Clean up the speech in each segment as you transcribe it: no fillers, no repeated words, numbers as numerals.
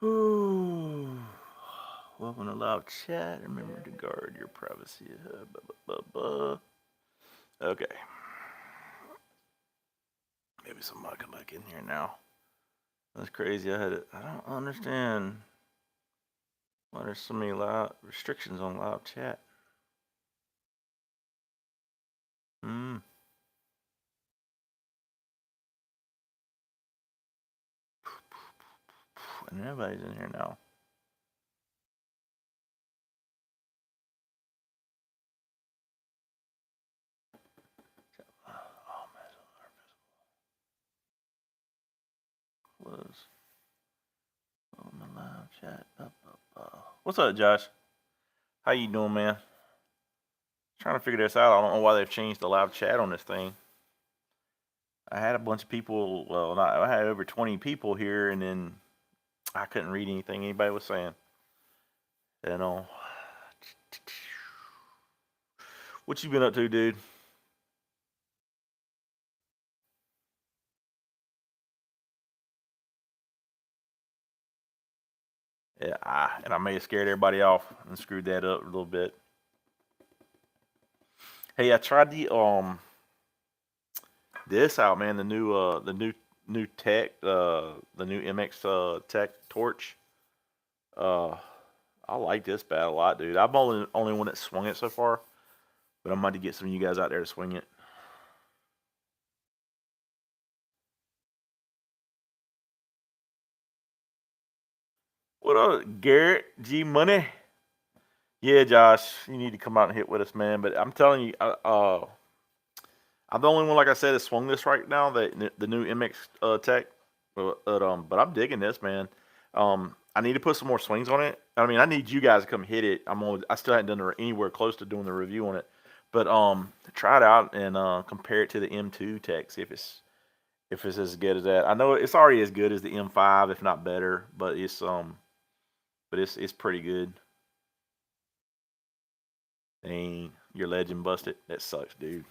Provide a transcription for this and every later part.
Ooh. Welcome to live chat. Remember to guard your privacy. Okay. Maybe somebody come back in here now. That's crazy. I don't understand why there's so many loud restrictions on live chat. Hmm. And everybody's in here now. Oh man, was on the live chat. What's up, Josh? How you doing, man? Trying to figure this out. I don't know why they've changed the live chat on this thing. I had a bunch of people. Well, I had over 20 people here, and then I couldn't read anything anybody was saying. You know, what you been up to, dude? Yeah, and I may have scared everybody off and screwed that up a little bit. Hey, I tried this out, man. The new tech, the new MX tech torch. Uh, I like this bat a lot, dude. I'm only one that swung it so far, but I'm about to get some of you guys out there to swing it. What up, Garrett G Money? Yeah, Josh, you need to come out and hit with us, man. But I'm telling you, I'm the only one, like I said, that swung this right now. The new MX tech, but I'm digging this, man. I need to put some more swings on it. I mean, I need you guys to come hit it. I still haven't done anywhere close to doing the review on it, but try it out and compare it to the M2 tech. See if it's as good as that. I know it's already as good as the M5, if not better, but it's pretty good. Dang, your legend busted. That sucks, dude.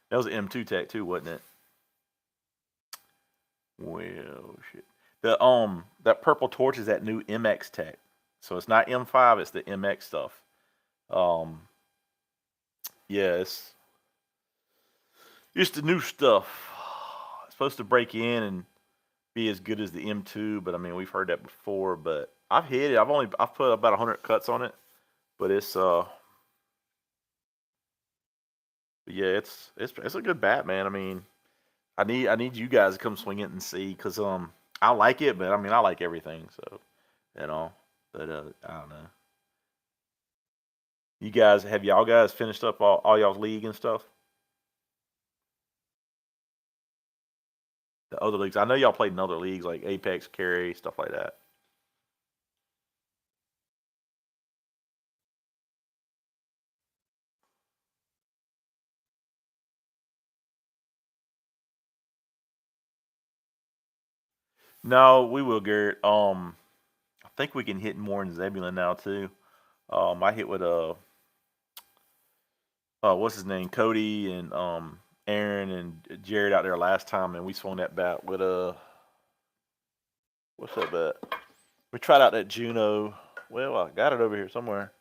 That was an M2 tech too, wasn't it? Well, shit. The that purple torch is that new MX tech. So it's not M5, it's the MX stuff. Um, yeah, it's the new stuff. It's supposed to break in and be as good as the M2, but I mean we've heard that before. But I've hit it. I've put about 100 cuts on it, but yeah, it's a good bat, man. I mean, I need you guys to come swing it and see, because I like it, but I mean I like everything, so you know. But I don't know. You guys, have y'all guys finished up all y'all's league and stuff? The other leagues, I know y'all played in other leagues like Apex, Carry, stuff like that. No, we will, Garrett. I think we can hit more in Zebulon now too. I hit with what's his name, Cody and Aaron and Jared out there last time, and we swung that bat with what's that bat? We tried out that Juno. Well, I got it over here somewhere.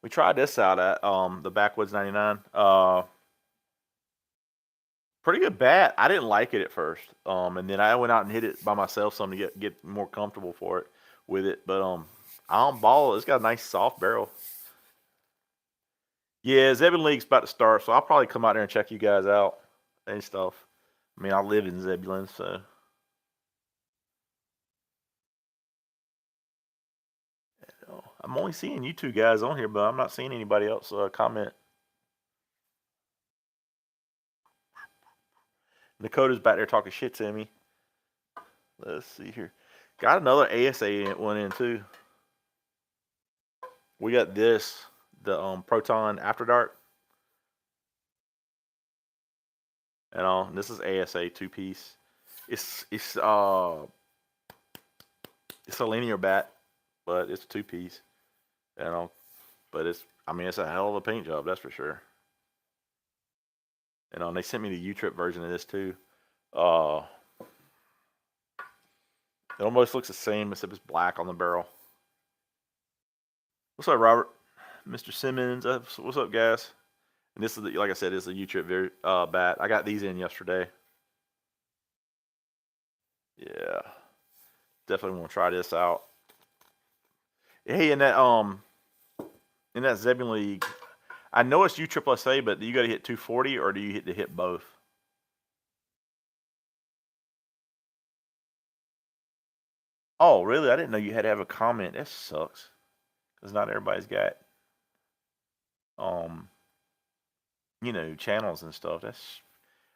We tried this out at the Backwoods 99. Pretty good bat. I didn't like it at first, and then I went out and hit it by myself some to get more comfortable for it with it. But I don't ball. It's got a nice soft barrel. Yeah, Zebulon League's about to start, so I'll probably come out there and check you guys out and stuff. I mean, I live in Zebulon, so I'm only seeing you two guys on here, but I'm not seeing anybody else comment. Dakota's back there talking shit to me. Let's see here. Got another ASA one in too. We got the Proton After Dark. And this is ASA 2-piece. It's it's a linear bat, but it's 2-piece. You know, but it's a hell of a paint job, that's for sure. And they sent me the U-Trip version of this too. Uh, It almost looks the same except it's black on the barrel. What's up, Robert? Mr. Simmons. What's up, guys? And this is like I said, this is a U-Trip bat. I got these in yesterday. Yeah, definitely want to try this out. Hey, in that Zebulon League, I know it's U-Triple-SA, but do you got to hit 240 or do you hit both? Oh, really? I didn't know you had to have a comment. That sucks. Because not everybody's got, um, channels and stuff.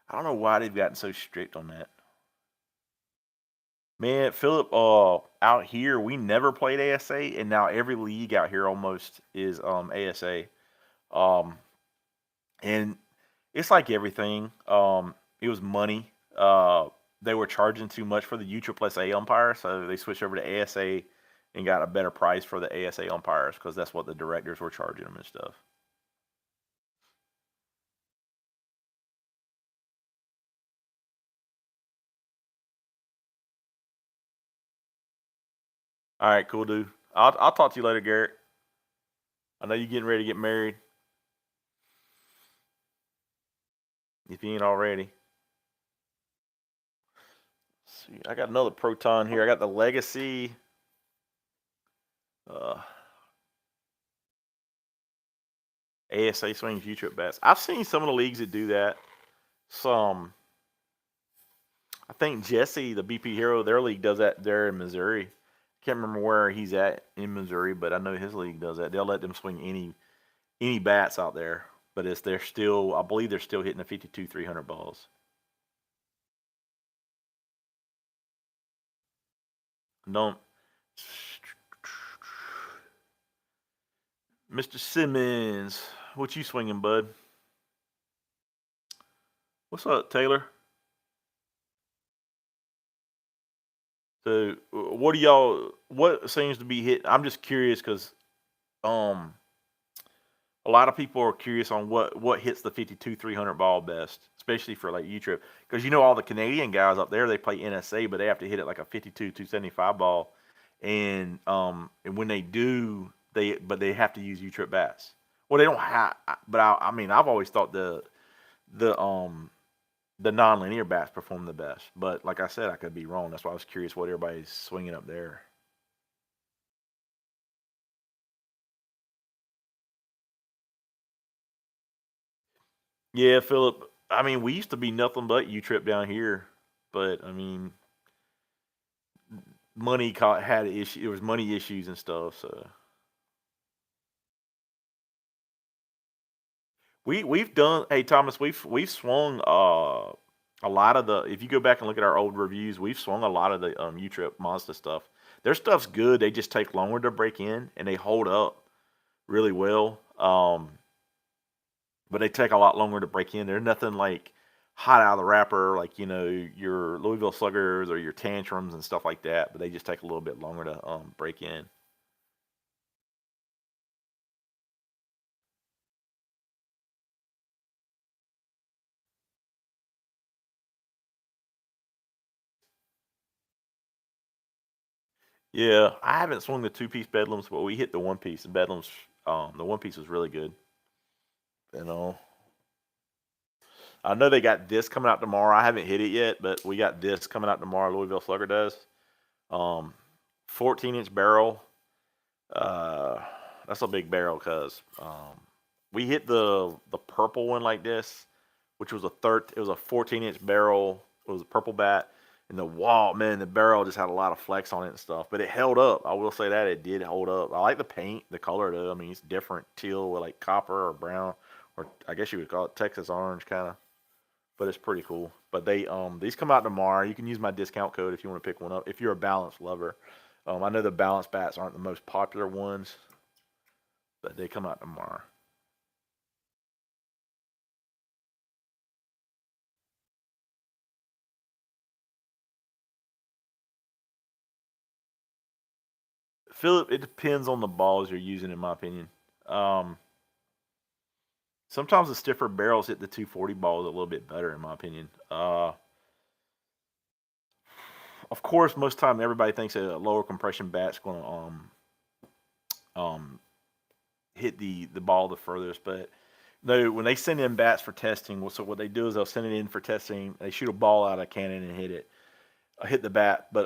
I don't know why they've gotten so strict on that. Man, Philip, out here we never played ASA, and now every league out here almost is ASA. Um, and it's like everything. It was money. They were charging too much for the U-Triple-SA umpire, so they switched over to ASA and got a better price for the ASA umpires because that's what the directors were charging them and stuff. All right, cool, dude. I'll talk to you later, Garrett. I know you're getting ready to get married. If you ain't already. Let's see, I got another proton here. I got the Legacy. Uh, ASA swings U-Trip bats. I've seen some of the leagues that do that. Some, I think Jesse, the BP Hero, their league does that there in Missouri. Can't remember where he's at in Missouri, but I know his league does that. They'll let them swing any bats out there, but they're still, I believe they're still hitting the 52 300 balls. Don't, Mr. Simmons, what you swinging, bud? What's up, Taylor? So, what do y'all? What seems to be hit? I'm just curious because um, a lot of people are curious on what hits the 52 300 ball best, especially for like U-Trip, because all the Canadian guys up there they play NSA, but they have to hit it like a 52 275 ball, and when they do, they have to use U-Trip bats. Well, they don't have, but I mean I've always thought the the non-linear bats perform the best, but like I said, I could be wrong. That's why I was curious what everybody's swinging up there. Yeah, Philip. I mean, we used to be nothing but U-Trip down here, but I mean, had issue. There was money issues and stuff. So we've done. Hey Thomas, we've swung a lot of the. If you go back and look at our old reviews, we've swung a lot of the U-Trip Mazda stuff. Their stuff's good. They just take longer to break in, and they hold up really well. But they take a lot longer to break in. They're nothing like hot out of the wrapper, like your Louisville Sluggers or your Tantrums and stuff like that. But they just take a little bit longer to break in. Yeah, I haven't swung the two piece Bedlams, but we hit the one piece. The Bedlams, the one piece was really good. You know, I know they got this coming out tomorrow. I haven't hit it yet, but we got this coming out tomorrow. Louisville Slugger does. Um, 14-inch barrel. Uh, that's a big barrel because we hit the purple one like this, which was it was a 14-inch barrel. It was a purple bat, and the wall, man, the barrel just had a lot of flex on it and stuff. But it held up. I will say that it did hold up. I like the paint, the color though. I mean, it's different, teal with like copper or brown, or I guess you would call it Texas orange kind of. But it's pretty cool. But these come out tomorrow. You can use my discount code if you want to pick one up. If you're a balance lover, I know the balance bats aren't the most popular ones, but they come out tomorrow. Philip, it depends on the balls you're using, in my opinion. Um, Sometimes the stiffer barrels hit the 240 balls a little bit better, in my opinion. of course, most time everybody thinks a lower compression bat's going to um hit the ball the furthest, but no, when they send in bats for testing, so what they do is they'll send it in for testing. They shoot a ball out of a cannon and hit the bat. But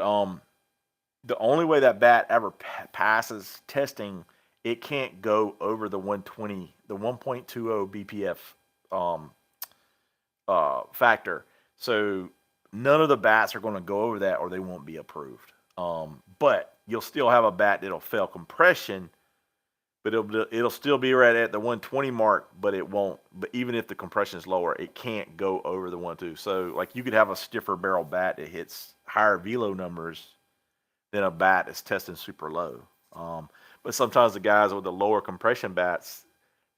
the only way that bat ever passes testing, it can't go over the 120, the 1.20 BPF um, factor. So none of the bats are going to go over that, or they won't be approved. But you'll still have a bat that'll fail compression, but it'll still be right at the 120 mark, but it won't. But even if the compression is lower, it can't go over the 1.2. So like you could have a stiffer barrel bat that hits higher velo numbers than a bat that's testing super low. But sometimes the guys with the lower compression bats,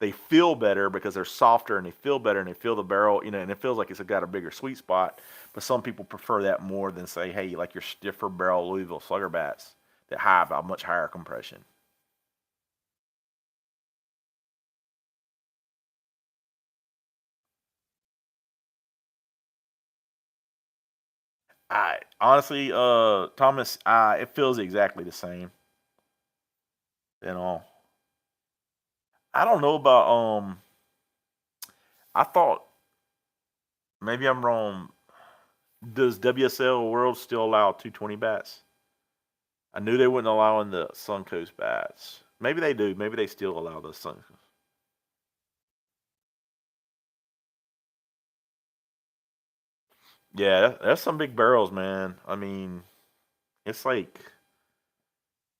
they feel better because they're softer and they feel better and they feel the barrel, and it feels like it's got a bigger sweet spot. But some people prefer that more than say, hey, like your stiffer barrel Louisville Slugger bats that have a much higher compression. I honestly, Thomas, it feels exactly the same. You know, I don't know about I thought maybe I'm wrong. Does WSL World still allow 220 bats? I knew they wouldn't allow in the Suncoast bats. Maybe they do. Maybe they still allow the Suncoast. Yeah, that's some big barrels, man. I mean, it's like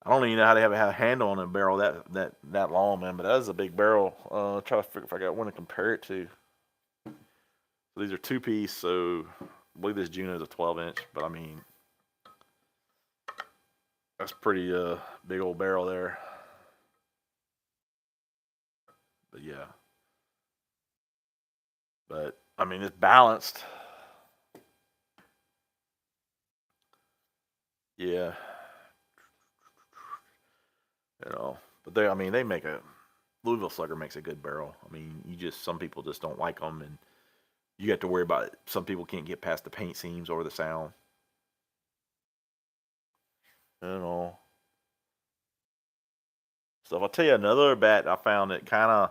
I don't even know how they have a handle on a barrel that long, man. But that is a big barrel. Try to figure if I got one to compare it to. So these are two piece. So I believe this Juno is a 12-inch. But I mean, that's pretty big old barrel there. But yeah, but I mean it's balanced. Yeah, But I mean, they make a Louisville Slugger makes a good barrel. I mean, some people just don't like them, and you have to worry about it. Some people can't get past the paint seams or the sound. You know. So if I'll tell you another bat I found that kind of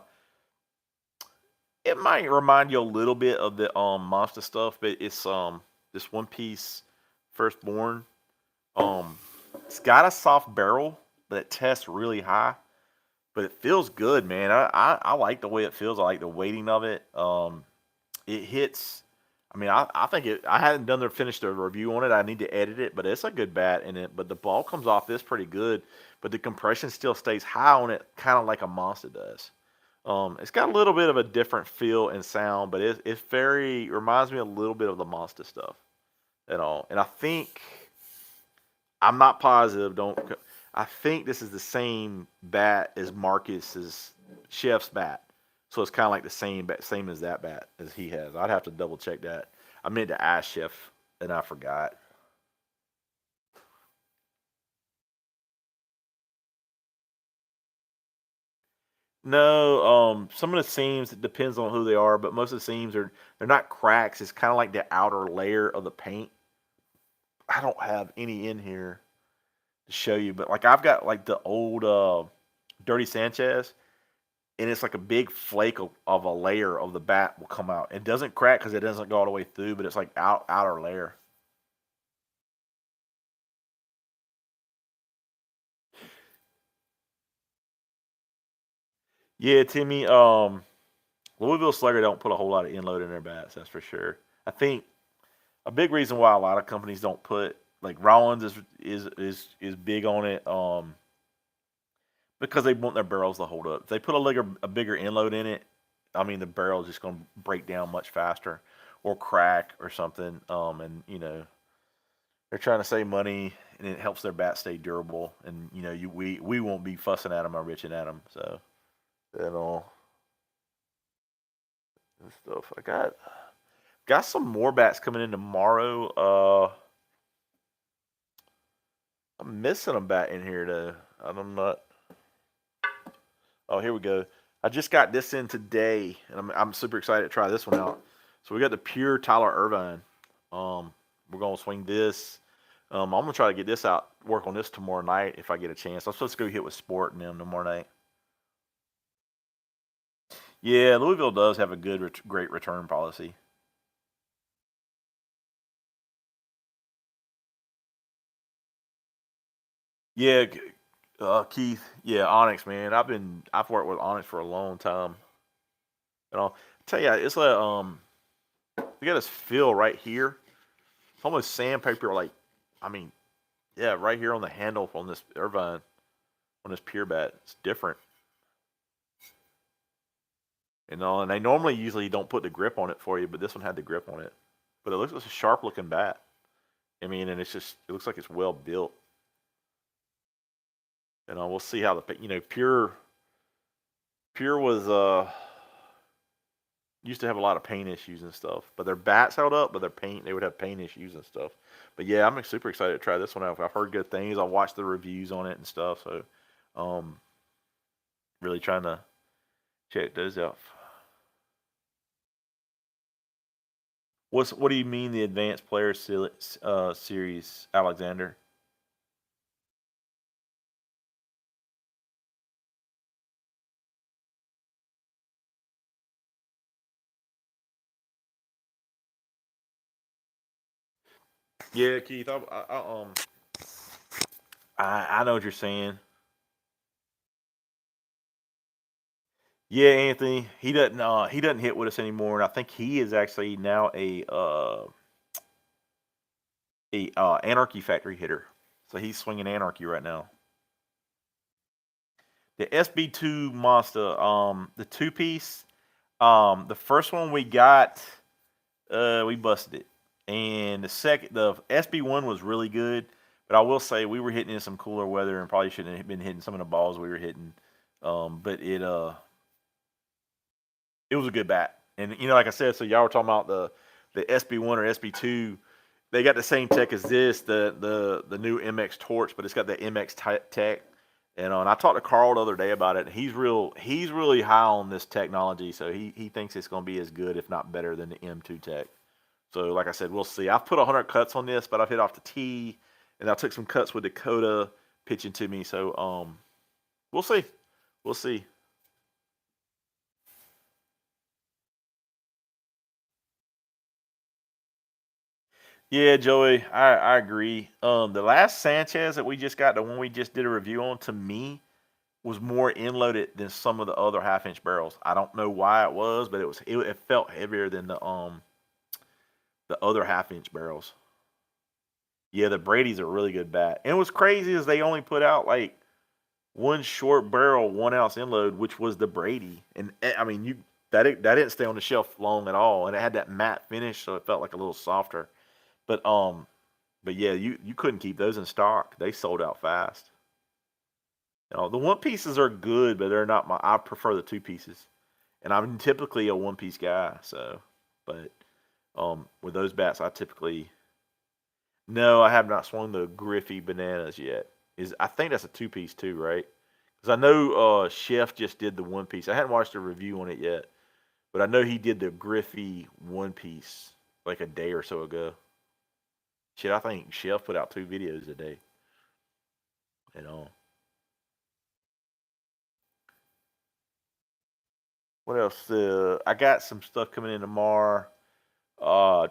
it might remind you a little bit of the monster stuff, but it's this one piece firstborn. Um, it's got a soft barrel, but it tests really high. But it feels good, man. I like the way it feels. I like the weighting of it. It hits. I mean, I think it. I hadn't done the finished a review on it. I need to edit it, but it's a good bat in it. But the ball comes off this pretty good, but the compression still stays high on it, kind of like a Monster does. It's got a little bit of a different feel and sound, but it's very reminds me a little bit of the Monster stuff at all. And I think I'm not positive. Don't. I think this is the same bat as Marcus's chef's bat. So it's kind of like the same bat, same as that bat as he has. I'd have to double check that. I meant to ask Chef and I forgot. No, some of the seams it depends on who they are, but most of the seams they're not cracks. It's kind of like the outer layer of the paint. I don't have any in here to show you, but like I've got like the old Dirty Sanchez, and it's like a big flake of a layer of the bat will come out. It doesn't crack because it doesn't go all the way through, but it's like outer layer. Yeah, Timmy. Louisville Slugger don't put a whole lot of inload in their bats. That's for sure. I think a big reason why a lot of companies don't put like Rollins is big on it. Because they want their barrels to hold up. If they put a bigger inload in it, I mean the barrel is just going to break down much faster or crack or something. And they're trying to save money, and it helps their bat stay durable. And we won't be fussing at them or bitching at them. So and all and stuff. I got some more bats coming in tomorrow. I'm missing a bat in here though. I'm not. Oh, here we go. I just got this in today, and I'm super excited to try this one out. So we got the pure Tyler Irvine. We're gonna swing this. I'm gonna try to get this out, work on this tomorrow night if I get a chance. I'm supposed to go hit with Sport and them tomorrow night. Yeah, Louisville does have a great return policy. Yeah, Keith. Yeah, Onyx, man. I've worked with Onyx for a long time. I tell you, it's like we got this feel right here. It's almost sandpaper, like I mean, yeah, right here on the handle on this Irvine on this pure bat. It's different. And they normally usually don't put the grip on it for you, but this one had the grip on it. But it looks like a sharp looking bat. I mean, and it looks like it's well built. We'll see how Pure was used to have a lot of paint issues and stuff, but their bats held up, but they would have paint issues and stuff. But yeah, I'm super excited to try this one out. I've heard good things. I watched the reviews on it and stuff, so um, really trying to check those out. What do you mean the advanced player series, Alexander? Yeah, Keith. I know what you're saying. Yeah, Anthony. He doesn't hit with us anymore, and I think he is actually now a Anarchy Factory hitter. So he's swinging Anarchy right now. The SB2 Monster, the two piece, the first one we got, we busted it, and the SB1 was really good. But I will say we were hitting in some cooler weather and probably shouldn't have been hitting some of the balls we were hitting. But it was a good bat. And like I said, so y'all were talking about the SB1 or SB2. They got the same tech as this, the new MX Torch, but it's got the MX tech. And I talked to Carl the other day about it. He's really high on this technology, so he thinks it's going to be as good, if not better, than the M2 tech. So like I said, we'll see. I've put 100 cuts on this, but I've hit off the tee, and I took some cuts with Dakota pitching to me. So we'll see. We'll see. Yeah, Joey, I agree. The last Sanchez that we just got, the one we just did a review on, to me was more inloaded than some of the other half-inch barrels. I don't know why it was, but it felt heavier than the other half-inch barrels. Yeah, the Brady's a really good bat. And what's crazy is they only put out like one short barrel, 1 ounce inload, which was the Brady. And I mean, that didn't stay on the shelf long at all, and it had that matte finish, so it felt like a little softer. But yeah, you couldn't keep those in stock. They sold out fast. The one pieces are good, but they're not my. I prefer the two pieces, and I'm typically a one piece guy. So, but with those bats, I typically no, I have not swung the Griffey bananas yet. I think that's a two piece too, right? Because I know Chef just did the one piece. I hadn't watched a review on it yet, but I know he did the Griffey one piece like a day or so ago. Shit, I think Chef put out 2 videos a day. You know. What else? I got some stuff coming in tomorrow. Uh,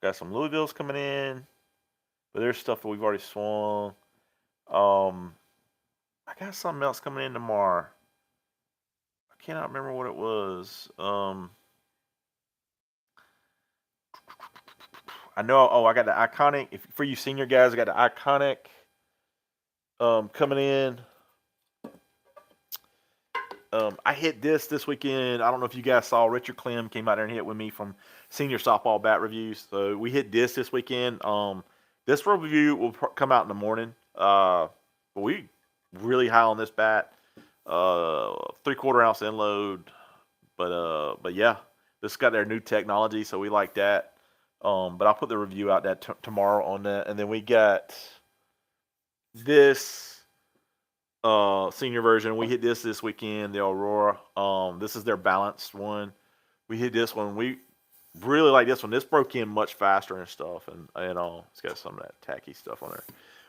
got some Louisville's coming in, but there's stuff that we've already swung. Um, I got something else coming in tomorrow. I cannot remember what it was. I know. Oh, I got the iconic. If for you senior guys, I got the iconic coming in. I hit this weekend. I don't know if you guys saw. Richard Clem came out there and hit with me from Senior Softball Bat Reviews. So we hit this weekend. This review will come out in the morning. But we really high on this bat. 3/4 ounce inload. But yeah, this got their new technology, so we like that. But I'll put the review out tomorrow on that, and then we got this senior version. We hit this weekend, the Aurora. This is their balanced one. We hit this one. really like this one. This broke in much faster and stuff, and it's got some of that tacky stuff on there.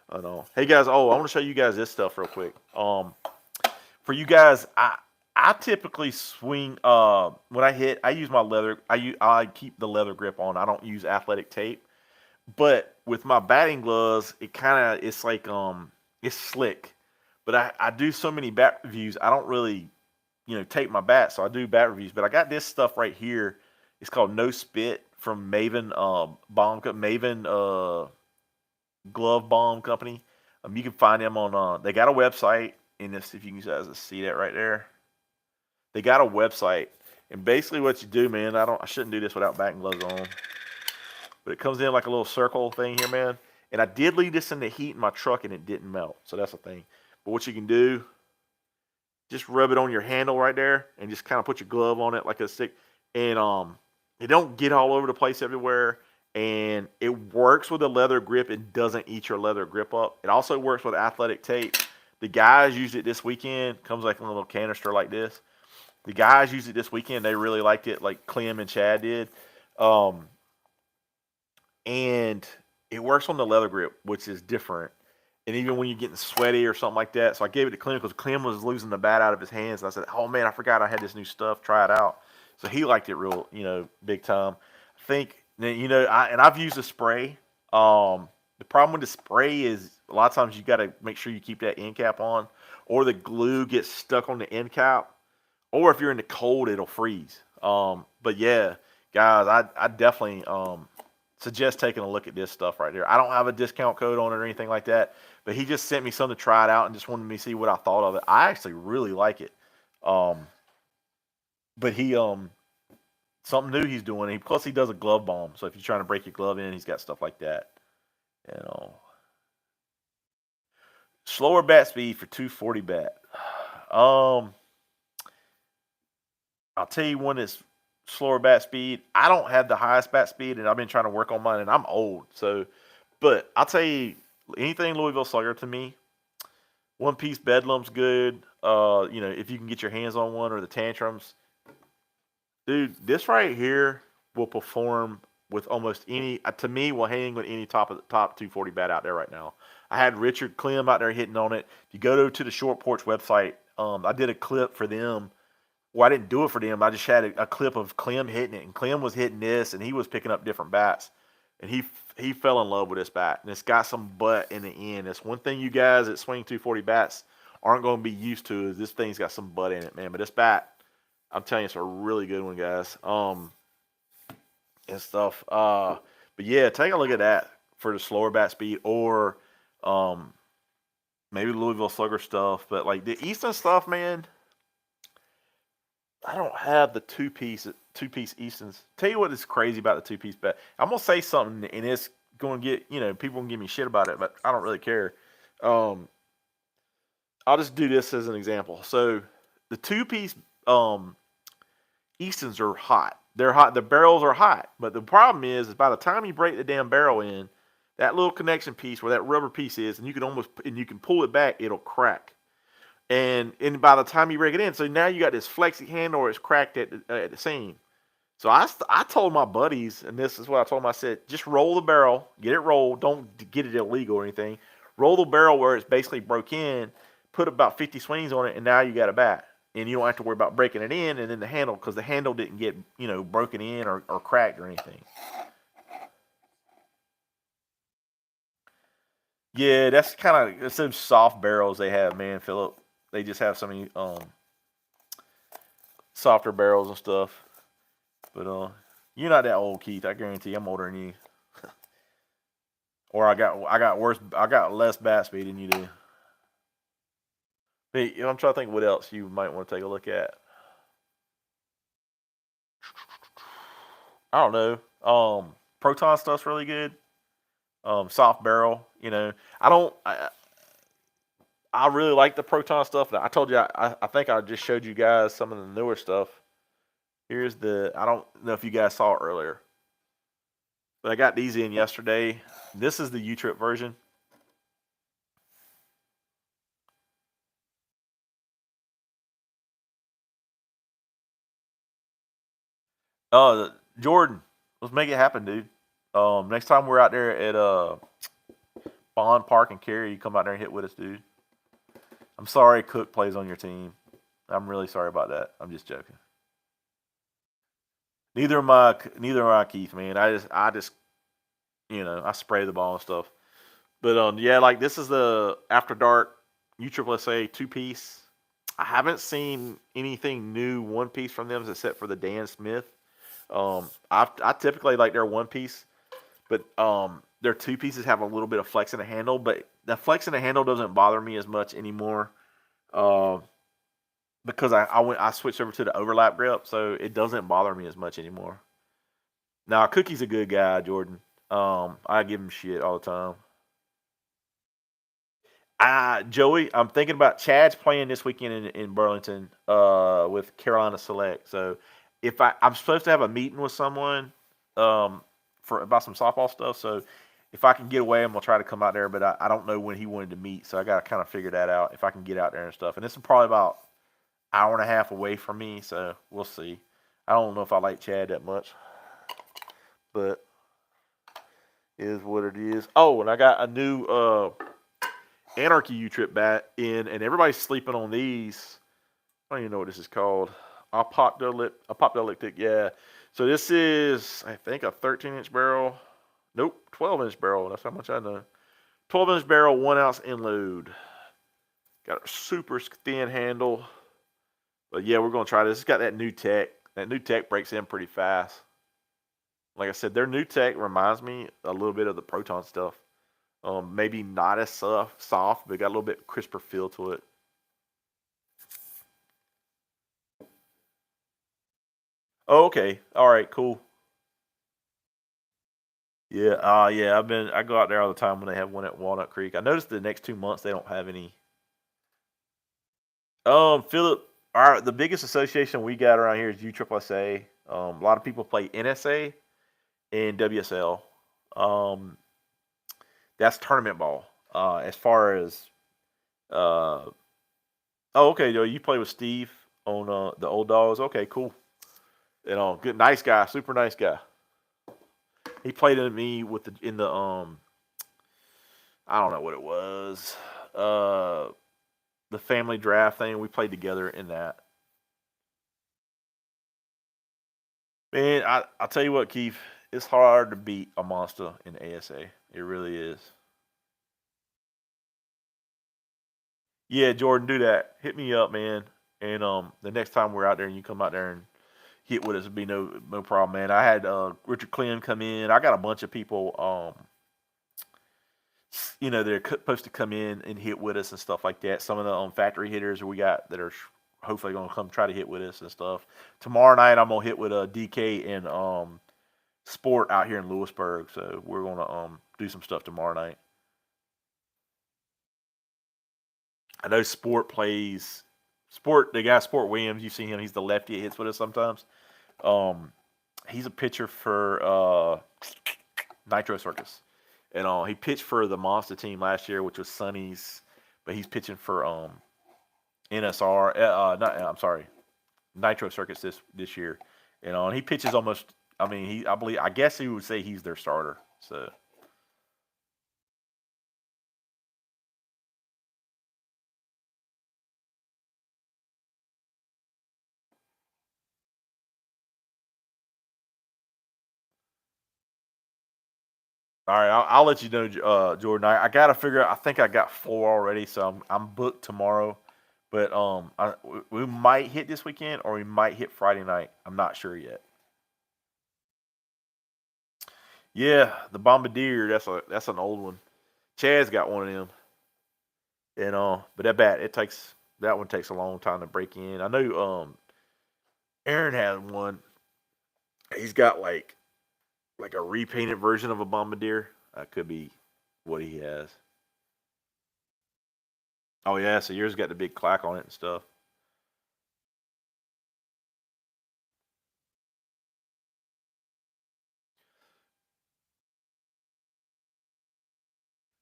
I know. Hey guys, I want to show you guys this stuff real quick. For you guys, I typically swing when I hit. I use my leather. I keep the leather grip on. I don't use athletic tape. But with my batting gloves, it's like it's slick. But I do so many bat reviews. I don't really tape my bat, so I do bat reviews. But I got this stuff right here. It's called No Spit from Maven Maven Glove Bomb Company. You can find them on. They got a website, and if you can guys see that right there, they got a website. And basically, what you do, man, I shouldn't do this without batting gloves on, but it comes in like a little circle thing here, man. And I did leave this in the heat in my truck, and it didn't melt, so that's the thing. But what you can do, just rub it on your handle right there, and just kind of put your glove on it like a stick, and it don't get all over the place everywhere. And it works with a leather grip. It doesn't eat your leather grip up. It also works with athletic tape. The guys used it this weekend. Comes like in a little canister like this. The guys used it this weekend. They really liked it, like Clem and Chad did. And it works on the leather grip, which is different. And even when you're getting sweaty or something like that. So I gave it to Clem because Clem was losing the bat out of his hands. And I said, oh, man, I forgot I had this new stuff. Try it out. So he liked it real, big time. I think, I've used a spray. The problem with the spray is a lot of times you got to make sure you keep that end cap on, or the glue gets stuck on the end cap, or if you're in the cold, it'll freeze. But yeah, guys, I definitely suggest taking a look at this stuff right here. I don't have a discount code on it or anything like that, but he just sent me something to try it out and just wanted me to see what I thought of it. I actually really like it. But he something new he's doing. Plus he does a glove bomb. So if you're trying to break your glove in, he's got stuff like that. Slower bat speed for 240 bat. I'll tell you when it's slower bat speed. I don't have the highest bat speed, and I've been trying to work on mine, and I'm old. So, but I'll tell you, anything Louisville Slugger to me, one piece Bedlam's good. If you can get your hands on one, or the Tantrums. Dude, this right here will perform with almost any. To me, will hang with any top 240 bat out there right now. I had Richard Clem out there hitting on it. If you go to the Short Porch website, I did a clip for them. Well, I didn't do it for them. I just had a clip of Clem hitting it, and Clem was hitting this, and he was picking up different bats, and he fell in love with this bat, and it's got some butt in the end. That's one thing you guys that swing 240 bats aren't going to be used to, is this thing's got some butt in it, man. But this bat, I'm telling you, it's a really good one, guys. And stuff. But yeah, take a look at that for the slower bat speed, or maybe Louisville Slugger stuff. But like the Easton stuff, man, I don't have the two piece Eastons. Tell you what is crazy about the 2-piece bat. I'm gonna say something, and it's gonna get people gonna give me shit about it, but I don't really care. I'll just do this as an example. So the 2-piece Eastons are hot. They're hot. The barrels are hot. But the problem is by the time you break the damn barrel in, that little connection piece where that rubber piece is, and you can pull it back, it'll crack. And by the time you break it in, so now you got this flexi handle or it's cracked at the seam. So I told my buddies, and this is what I told them. I said, just roll the barrel, get it rolled. Don't get it illegal or anything. Roll the barrel where it's basically broke in, put about 50 swings on it, and now you got a bat. And you don't have to worry about breaking it in, and then the handle, because the handle didn't get broken in or cracked or anything. Yeah, that's kind of some soft barrels they have, man, Philip. They just have so many softer barrels and stuff. But you're not that old, Keith. I guarantee I'm older than you. Or I got less bat speed than you do. Hey, I'm trying to think what else you might want to take a look at. I don't know. Proton stuff's really good. Soft barrel, I really like the Proton stuff. I told you, I think I just showed you guys some of the newer stuff. Here's I don't know if you guys saw it earlier, but I got these in yesterday. This is the U-Trip version. Jordan. Let's make it happen, dude. Next time we're out there at Bond Park and Cary, you come out there and hit with us, dude. I'm sorry Cook plays on your team. I'm really sorry about that. I'm just joking. Neither am I, Keith. Man, I just I spray the ball and stuff. But yeah, like this is the After Dark USSSA 2-piece. I haven't seen anything new one piece from them except for the Dan Smith. I typically like their one piece, but their two pieces have a little bit of flex in the handle. But the flex in the handle doesn't bother me as much anymore, uh, because I switched over to the overlap grip, so it doesn't bother me as much anymore. Now Cookie's a good guy, Jordan. I give him shit all the time. Joey, I'm thinking about Chad's playing this weekend in Burlington with Carolina Select. So if I'm supposed to have a meeting with someone for about some softball stuff. So if I can get away, I'm gonna try to come out there. But I don't know when he wanted to meet, so I gotta kind of figure that out if I can get out there and stuff. And this is probably about hour and a half away from me, so we'll see. I don't know if I like Chad that much, but it is what it is. Oh, and I got a new Anarchy U trip bat in, and everybody's sleeping on these. I don't even know what this is called. Apoplectic, yeah. So this is, I think, a 13-inch barrel. Nope, 12-inch barrel. That's how much I know. 12-inch barrel, 1 ounce inload. Got a super thin handle. But yeah, we're gonna try this. It's got that new tech. That new tech breaks in pretty fast. Like I said, their new tech reminds me a little bit of the Proton stuff. Maybe not as soft, but got a little bit crisper feel to it. Oh, okay. All right. Cool. Yeah. Yeah. I go out there all the time when they have one at Walnut Creek. I noticed the next 2 months they don't have any. Philip, the biggest association we got around here is USSSA. A lot of people play NSA and WSL. Um, that's tournament ball. As far as uh, oh, okay. You play with Steve on the old dogs. Okay, cool. Good, nice guy, super nice guy. He played in me with the I don't know what it was, the family draft thing. We played together in that. Man, I'll tell you what, Keith, it's hard to beat a monster in ASA. It really is. Yeah, Jordan, do that. Hit me up, man. And the next time we're out there and you come out there and hit with us, it'd be no problem, man. I had Richard Clem come in. I got a bunch of people, they're supposed to come in and hit with us and stuff like that. Some of the factory hitters we got that are hopefully going to come try to hit with us and stuff. Tomorrow night I'm gonna hit with DK and Sport out here in Lewisburg, so we're gonna do some stuff tomorrow night. I know Sport plays Sport. The guy Sport Williams, you see him. He's the lefty that hits with us sometimes. Um, he's a pitcher for Nitro Circus. And he pitched for the Monster team last year, which was Sonny's, but he's pitching for NSR. I'm sorry, Nitro Circus this year. And he pitches almost. I mean, I guess he would say he's their starter. So. All right, I'll let you know, Jordan. I got to figure out. I think I got 4 already, so I'm booked tomorrow. But we might hit this weekend, or we might hit Friday night. I'm not sure yet. Yeah, the Bombardier. That's an old one. Chad's got one of them, but that one takes a long time to break in. I know Aaron had one. He's got like a repainted version of a Bombardier. That could be what he has. Oh yeah, so yours got the big clack on it and stuff.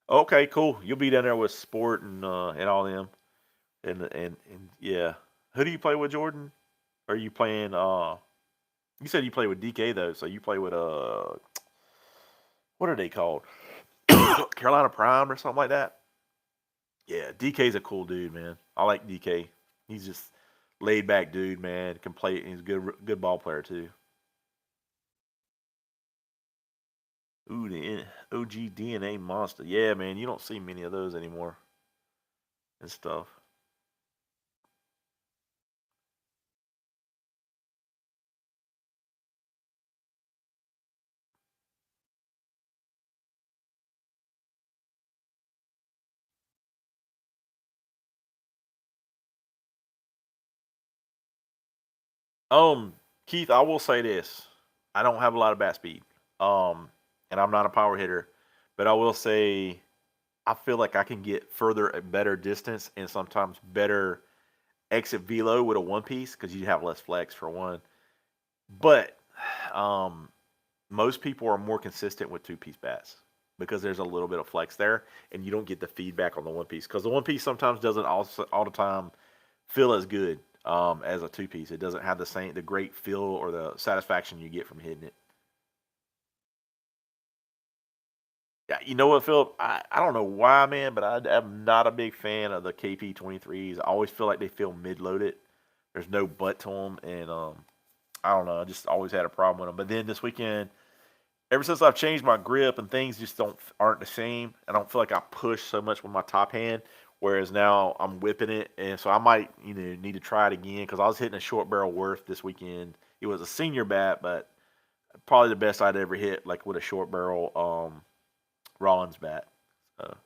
Okay, cool. You'll be down there with Sport and all them and yeah. Who do you play with, Jordan? Are you playing? You said you play with DK though, so you play with what are they called? Carolina Prime or something like that. Yeah, DK's a cool dude, man. I like DK. He's just laid back dude, man. Can play. He's a good ball player too. Ooh, the OG DNA monster. Yeah, man. You don't see many of those anymore and stuff. Um, Keith, I will say this: I don't have a lot of bat speed. And I'm not a power hitter, but I will say I feel like I can get further at better distance and sometimes better exit velo with a one piece because you have less flex for one. But um, most people are more consistent with two piece bats because there's a little bit of flex there, and you don't get the feedback on the one piece because the one piece sometimes doesn't all the time feel as good as a two piece. It doesn't have the great feel or the satisfaction you get from hitting it. Yeah, you know what, Philip? I don't know why, man, but I'm not a big fan of the KP 23s. I always feel like they feel mid loaded. There's no butt to them, and I don't know. I just always had a problem with them. But then this weekend, ever since I've changed my grip and things just aren't the same, I don't feel like I push so much with my top hand. Whereas now I'm whipping it, and so I might need to try it again because I was hitting a short barrel worth this weekend. It was a senior bat, but probably the best I'd ever hit, like with a short barrel Rollins bat. So,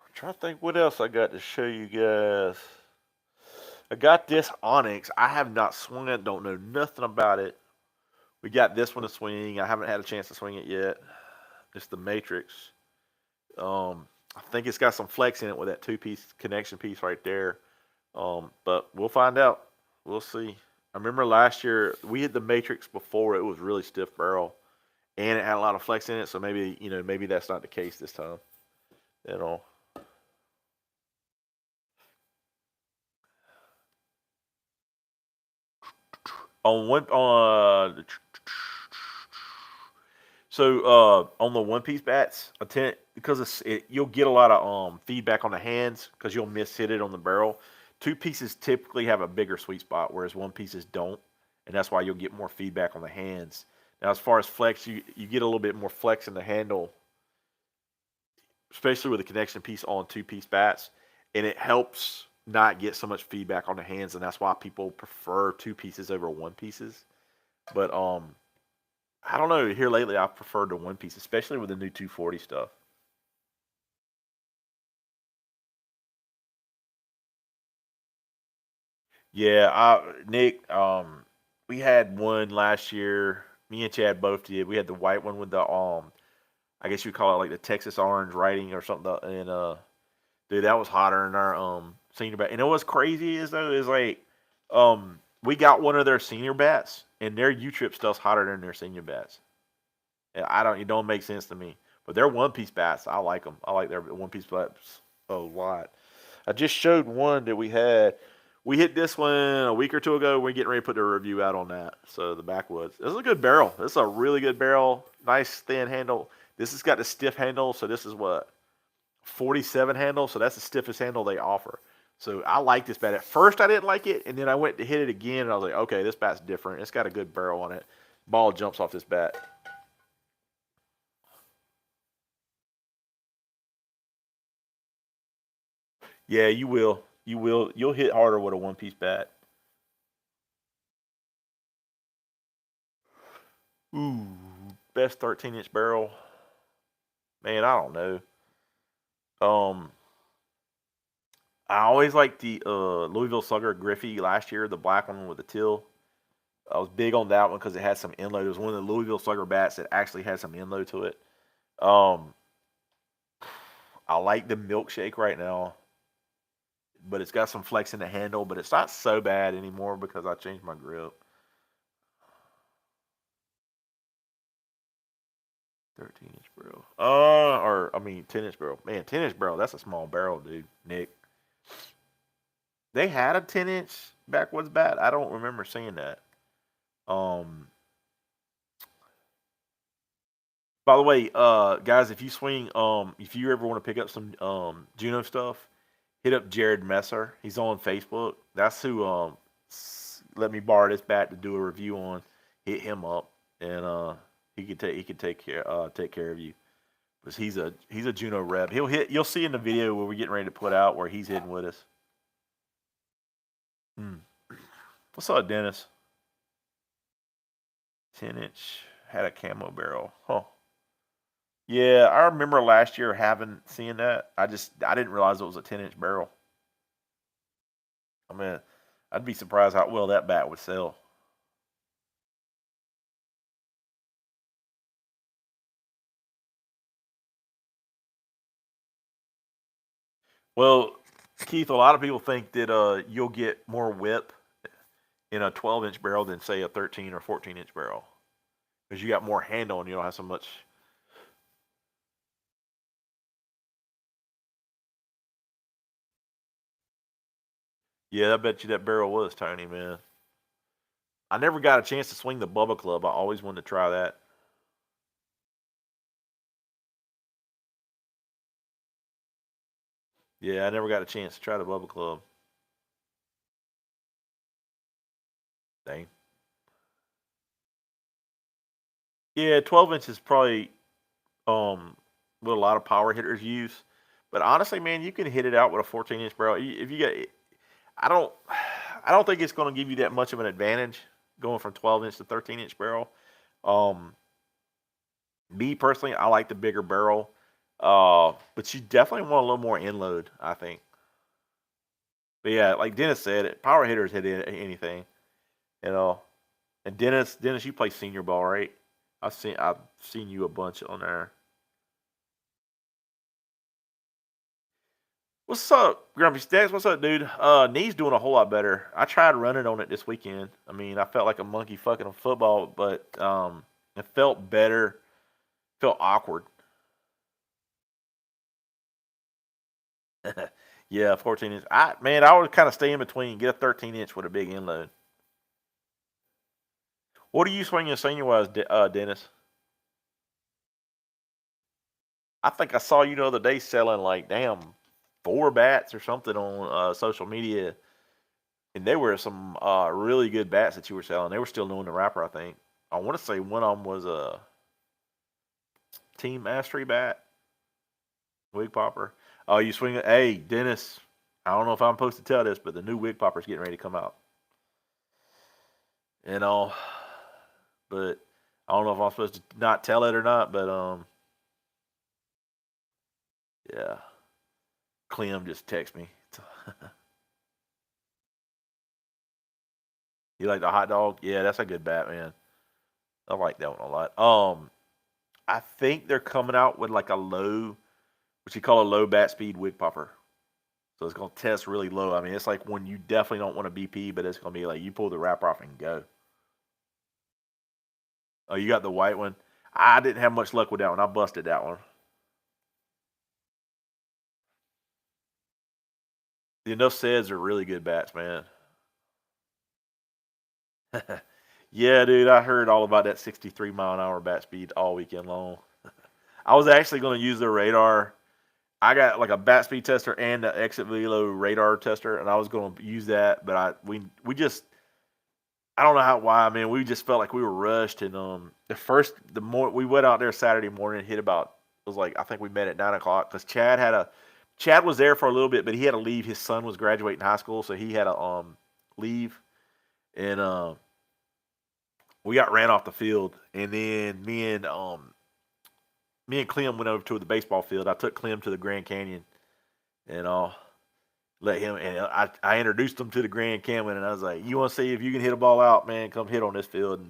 I'm trying to think what else I got to show you guys. I got this Onyx. I have not swung it. Don't know nothing about it. We got this one to swing. I haven't had a chance to swing it yet. It's the Matrix. I think it's got some flex in it with that two-piece connection piece right there. But we'll find out. We'll see. I remember last year we hit the Matrix before it was really stiff barrel, and it had a lot of flex in it. So maybe that's not the case this time. You know. On one on the one piece bats, because you'll get a lot of feedback on the hands because you'll miss hit it on the barrel. Two pieces typically have a bigger sweet spot, whereas one pieces don't, and that's why you'll get more feedback on the hands. Now, as far as flex, you get a little bit more flex in the handle, especially with the connection piece on two piece bats, and it helps not get so much feedback on the hands, and that's why people prefer two pieces over one pieces. But I don't know. Here lately, I've preferred the one piece, especially with the new 240 stuff. Yeah, Nick, we had one last year. Me and Chad both did. We had the white one with the I guess you call it like the Texas orange writing or something. And dude, that was hotter than our senior bat. And it was crazy is like we got one of their senior bats, and their U trip stuff's hotter than their senior bats. And it don't make sense to me. But their one piece bats, I like them. I like their one piece bats a lot. I just showed one that we had. We hit this one a week or two ago. We're getting ready to put the review out on that. So the backwoods. This is a good barrel. This is a really good barrel. Nice thin handle. This has got the stiff handle. So this is what 47 handle. So that's the stiffest handle they offer. So I like this bat. At first I didn't like it, and then I went to hit it again, and I was like, okay, this bat's different. It's got a good barrel on it. Ball jumps off this bat. Yeah, you will. You will. You'll hit harder with a one piece bat. Ooh, best 13-inch barrel. Man, I don't know. Um, I always liked the Louisville Slugger Griffey last year, the black one with the till. I was big on that one because it had some inload. It was one of the Louisville Slugger bats that actually had some inload to it. Um, I like the milkshake right now, but it's got some flex in the handle, but it's not so bad anymore because I changed my grip. 13-inch barrel. Or I mean 10-inch barrel. Man, 10-inch barrel. That's a small barrel, dude. Nick. They had a 10-inch backwoods bat. I don't remember seeing that. Um. By the way, guys, if you swing, if you ever want to pick up some Juno stuff, hit up Jared Messer. He's on Facebook. That's who let me borrow this bat to do a review on. Hit him up, and he could take care of you. Because he's a Juno rep. You'll see in the video where we're getting ready to put out where he's hitting with us. What's up, Dennis? 10-inch had a camo barrel. Huh. Yeah, I remember last year seeing that. I didn't realize it was a 10-inch barrel. I mean, I'd be surprised how well that bat would sell. Well, Keith, a lot of people think that you'll get more whip in a 12-inch barrel than say a 13 or 14-inch barrel because you got more handle and you don't have so much. Yeah, I bet you that barrel was tiny, man. I never got a chance to swing the Bubba Club. I always wanted to try that. Yeah, I never got a chance to try the Bubba Club. Dang. Yeah, 12 inch is probably what a lot of power hitters use. But honestly, man, you can hit it out with a 14-inch barrel. If you get, I don't, I don't think it's going to give you that much of an advantage going from 12-inch to 13-inch barrel. Um, Me personally, I like the bigger barrel, but you definitely want a little more inload, I think. But yeah, like Dennis said, power hitters hit anything, you know. And Dennis, you play senior ball, right? I've seen you a bunch on there. What's up, Grumpy Stacks? What's up, dude? Knee's doing a whole lot better. I tried running on it this weekend. I mean, I felt like a monkey fucking a football, but it felt better. Felt awkward. Yeah, 14 inch. I would kind of stay in between. Get a 13-inch with a big inload. What are you swinging senior wise, Dennis? I think I saw you the other day selling like damn 4 bats or something on social media, and they were some really good bats that you were selling. They were still doing the wrapper, I think. I want to say one of them was a Team Mastery bat, wig popper. Oh, you swing it? Hey, Dennis. I don't know if I'm supposed to tell this, but the new wig popper's getting ready to come out. You know, but I don't know if I'm supposed to not tell it or not. But yeah. Clem just text me. You like the hot dog? Yeah, that's a good bat, man. I like that one a lot. I think they're coming out with like a low, what you call a low bat speed wig popper. So it's gonna test really low. I mean, it's like when you definitely don't want a BP, but it's gonna be like you pull the wrapper off and go. Oh, you got the white one. I didn't have much luck with that one. I busted that one. The enough says are really good bats, man. Yeah, dude, I heard all about that 63-mile-an-hour bat speed all weekend long. I was actually going to use the radar. I got like a bat speed tester and the exit velo radar tester, and I was going to use that, but we just I don't know why. I mean, we just felt like we were rushed, and the more we went out there Saturday morning, hit about it was like I think we met at 9 o'clock because Chad was there for a little bit, but he had to leave. His son was graduating high school, so he had to leave, and we got ran off the field, and then me and Clem went over to the baseball field. I took Clem to the Grand Canyon, and let him. And I introduced him to the Grand Canyon, and I was like, "You want to see if you can hit a ball out, man? Come hit on this field." And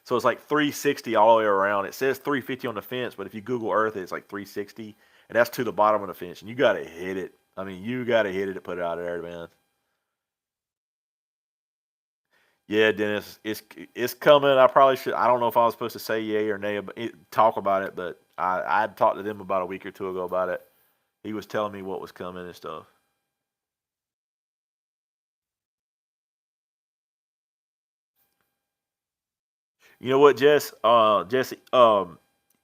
so it's like 360 all the way around. It says 350 on the fence, but if you Google Earth, it's like 360, and that's to the bottom of the fence. And you got to hit it. I mean, you got to hit it to put it out there, man. Yeah, Dennis, it's coming. I probably should. I don't know if I was supposed to say yay or nay, but talk about it. But I talked to them about a week or two ago about it. He was telling me what was coming and stuff. You know what, Jesse,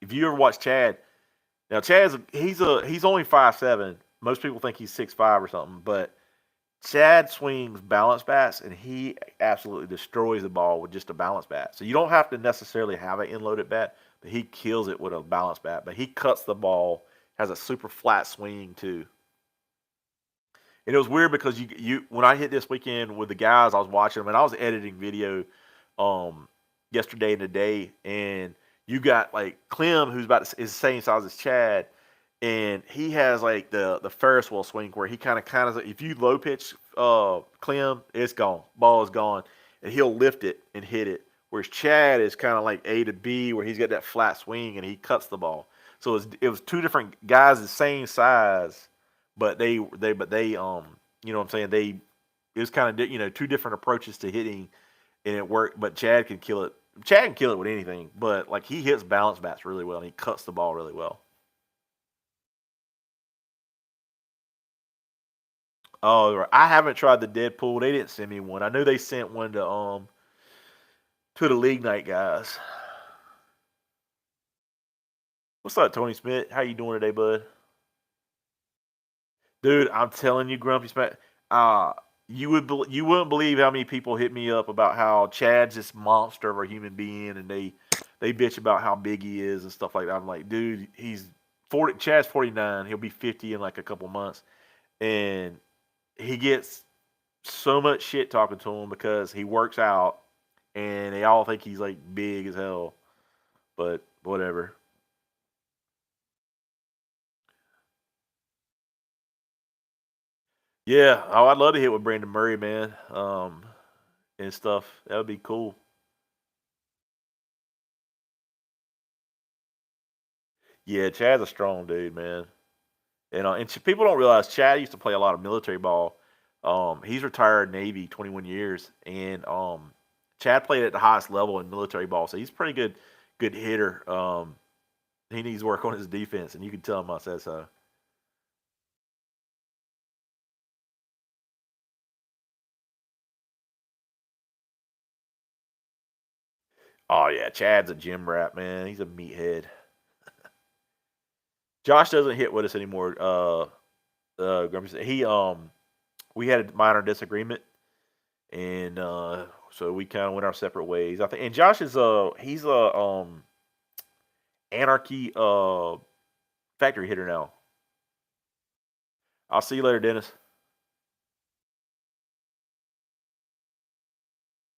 if you ever watch Chad, now Chad's he's only 5'7". Most people think he's 6'5" or something, but Chad swings balance bats and he absolutely destroys the ball with just a balance bat. So you don't have to necessarily have an in-loaded bat, but he kills it with a balance bat. But he cuts the ball, has a super flat swing too. And it was weird because you when I hit this weekend with the guys, I was watching them and I was editing video um yesterday and today, and you got like Clem, who's about is the same size as Chad, and he has like the Ferris wheel swing where he kind of if you low pitch Clem, it's gone, ball is gone, and he'll lift it and hit it. Whereas Chad is kind of like A to B, where he's got that flat swing and he cuts the ball. So it was two different guys the same size, but they you know what I'm saying, they it was kind of two different approaches to hitting, and it worked. But Chad can kill it. Chad can kill it with anything, but like he hits balance bats really well and he cuts the ball really well. Oh, right. I haven't tried the Deadpool. They didn't send me one. I knew they sent one to the league night guys. What's up, Tony Smith? How you doing today, bud? Dude, I'm telling you, Grumpy Smack. Uh you wouldn't believe how many people hit me up about how Chad's this monster of a human being, and they bitch about how big he is and stuff like that. I'm like, dude, he's 40. Chad's 49. He'll be 50 in like a couple months, and he gets so much shit talking to him because he works out, and they all think he's like big as hell. But whatever. Yeah. Oh, I'd love to hit with Brandon Murray, man. And stuff. That would be cool. Yeah, Chad's a strong dude, man. And people don't realize Chad used to play a lot of military ball. He's retired Navy, 21 years, and Chad played at the highest level in military ball, so he's a pretty good hitter. He needs work on his defense, and you can tell him I said so. Oh yeah, Chad's a gym rat, man. He's a meathead. Josh doesn't hit with us anymore. Grumpy said we had a minor disagreement, and so we kind of went our separate ways. I think, and Josh is he's a anarchy factory hitter now. I'll see you later, Dennis.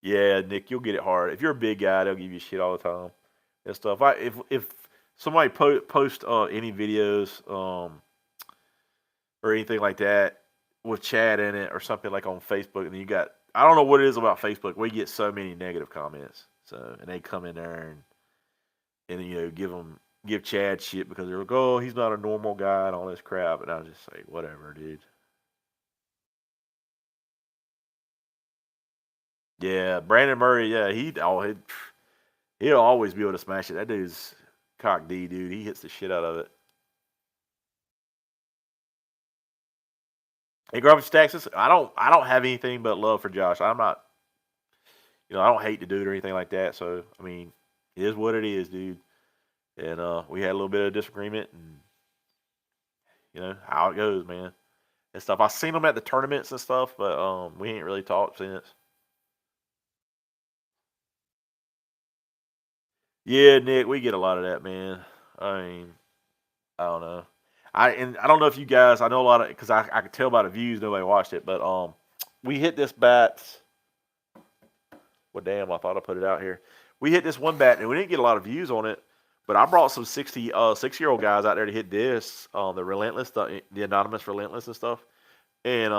Yeah, Nick, you'll get it hard. If you're a big guy, they'll give you shit all the time and stuff. If somebody post any videos or anything like that with Chad in it or something like on Facebook, and you got I don't know what it is about Facebook. We get so many negative comments, so and they come in there and give Chad shit because they're like, oh, he's not a normal guy and all this crap, and I was just like, whatever, dude. Yeah, Brandon Murray. Yeah, he'll always be able to smash it. That dude's cock D, dude. He hits the shit out of it. Hey, Grumpy Stacks, I don't have anything but love for Josh. I'm not, I don't hate the dude or anything like that. So I mean, it is what it is, dude. And we had a little bit of disagreement, and how it goes, man, and stuff. I've seen him at the tournaments and stuff, but we ain't really talked since. Yeah, Nick, we get a lot of that, man. I mean, I don't know. I don't know if you guys. I know a lot of because I could tell by the views nobody watched it, but we hit this bat. Well, damn, I thought I put it out here. We hit this one bat and we didn't get a lot of views on it, but I brought some 6-year-old guys out there to hit this, the relentless, the anonymous relentless and stuff. And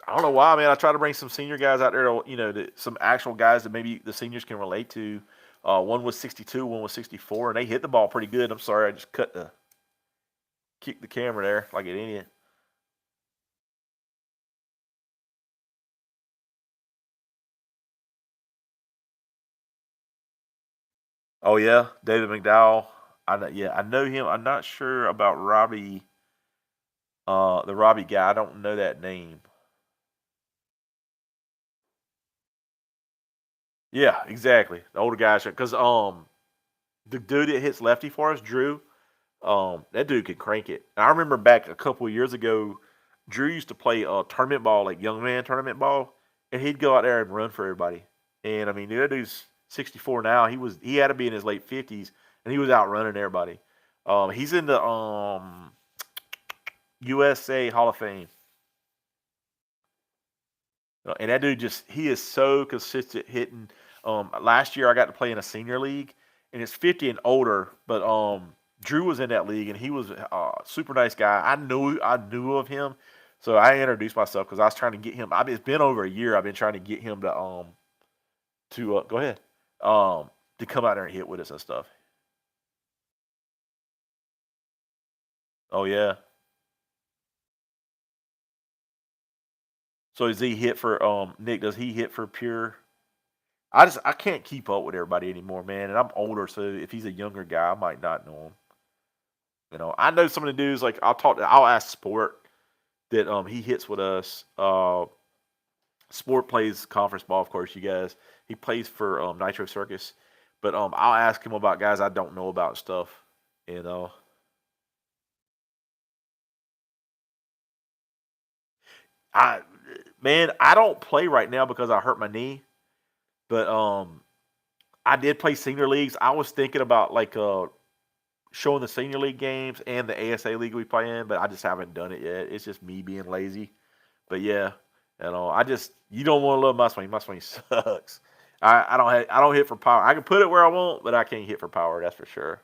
I don't know why, man. I try to bring some senior guys out there, some actual guys that maybe the seniors can relate to. One was 62, one was 64, and they hit the ball pretty good. I'm sorry, I just kicked the camera there like an idiot. Oh yeah, David McDowell. I know. Yeah, I know him. I'm not sure about Robbie. The Robbie guy. I don't know that name. Yeah, exactly. The older guy. Because the dude that hits lefty for us, Drew. That dude can crank it. And I remember back a couple of years ago, Drew used to play tournament ball, like young man tournament ball, and he'd go out there and run for everybody. And I mean, that dude's 64 now. He had to be in his late 50s, and he was out running everybody. He's in the USA Hall of Fame. And that dude he is so consistent hitting. Last year I got to play in a senior league, and it's 50 and older. But Drew was in that league, and he was a super nice guy. I knew of him, so I introduced myself because I was trying to get him. It's been over a year. I've been trying to get him to go ahead to come out there and hit with us and stuff. Oh yeah. So does he hit for Nick? Does he hit for pure? I can't keep up with everybody anymore, man. And I'm older, so if he's a younger guy, I might not know him. I know some of the dudes. Like I'll ask Sport that he hits with us. Sport plays conference ball, of course. You guys, he plays for Nitro Circus, but I'll ask him about guys I don't know about and stuff. You know, I man, I don't play right now because I hurt my knee, but I did play senior leagues. I was thinking about like showing the senior league games and the ASA league we play in, but I just haven't done it yet. It's just me being lazy. But yeah, I just you don't want to love my swing. My swing sucks. I don't hit for power. I can put it where I want, but I can't hit for power. That's for sure.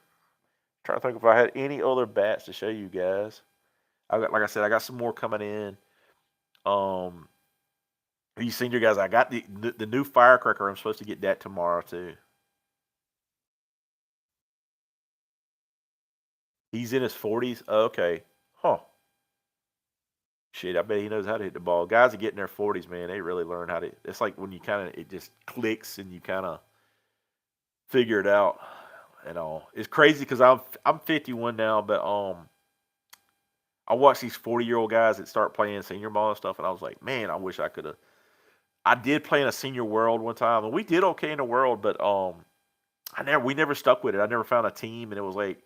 Trying to think if I had any other bats to show you guys. Like I said, I got some more coming in. Um, these senior guys, I got the new firecracker. I'm supposed to get that tomorrow too. He's in his 40s. Oh, okay. Huh. Shit, I bet he knows how to hit the ball. Guys that get in their 40s, man, they really learn how to. It's like when you kind of, it just clicks and you kind of figure it out. It's crazy because I'm 51 now, but I watch these 40-year-old guys that start playing senior ball and stuff, and I was like, man, I wish I could have. I did play in a senior world one time, and we did okay in the world, but we never stuck with it. I never found a team, and it was like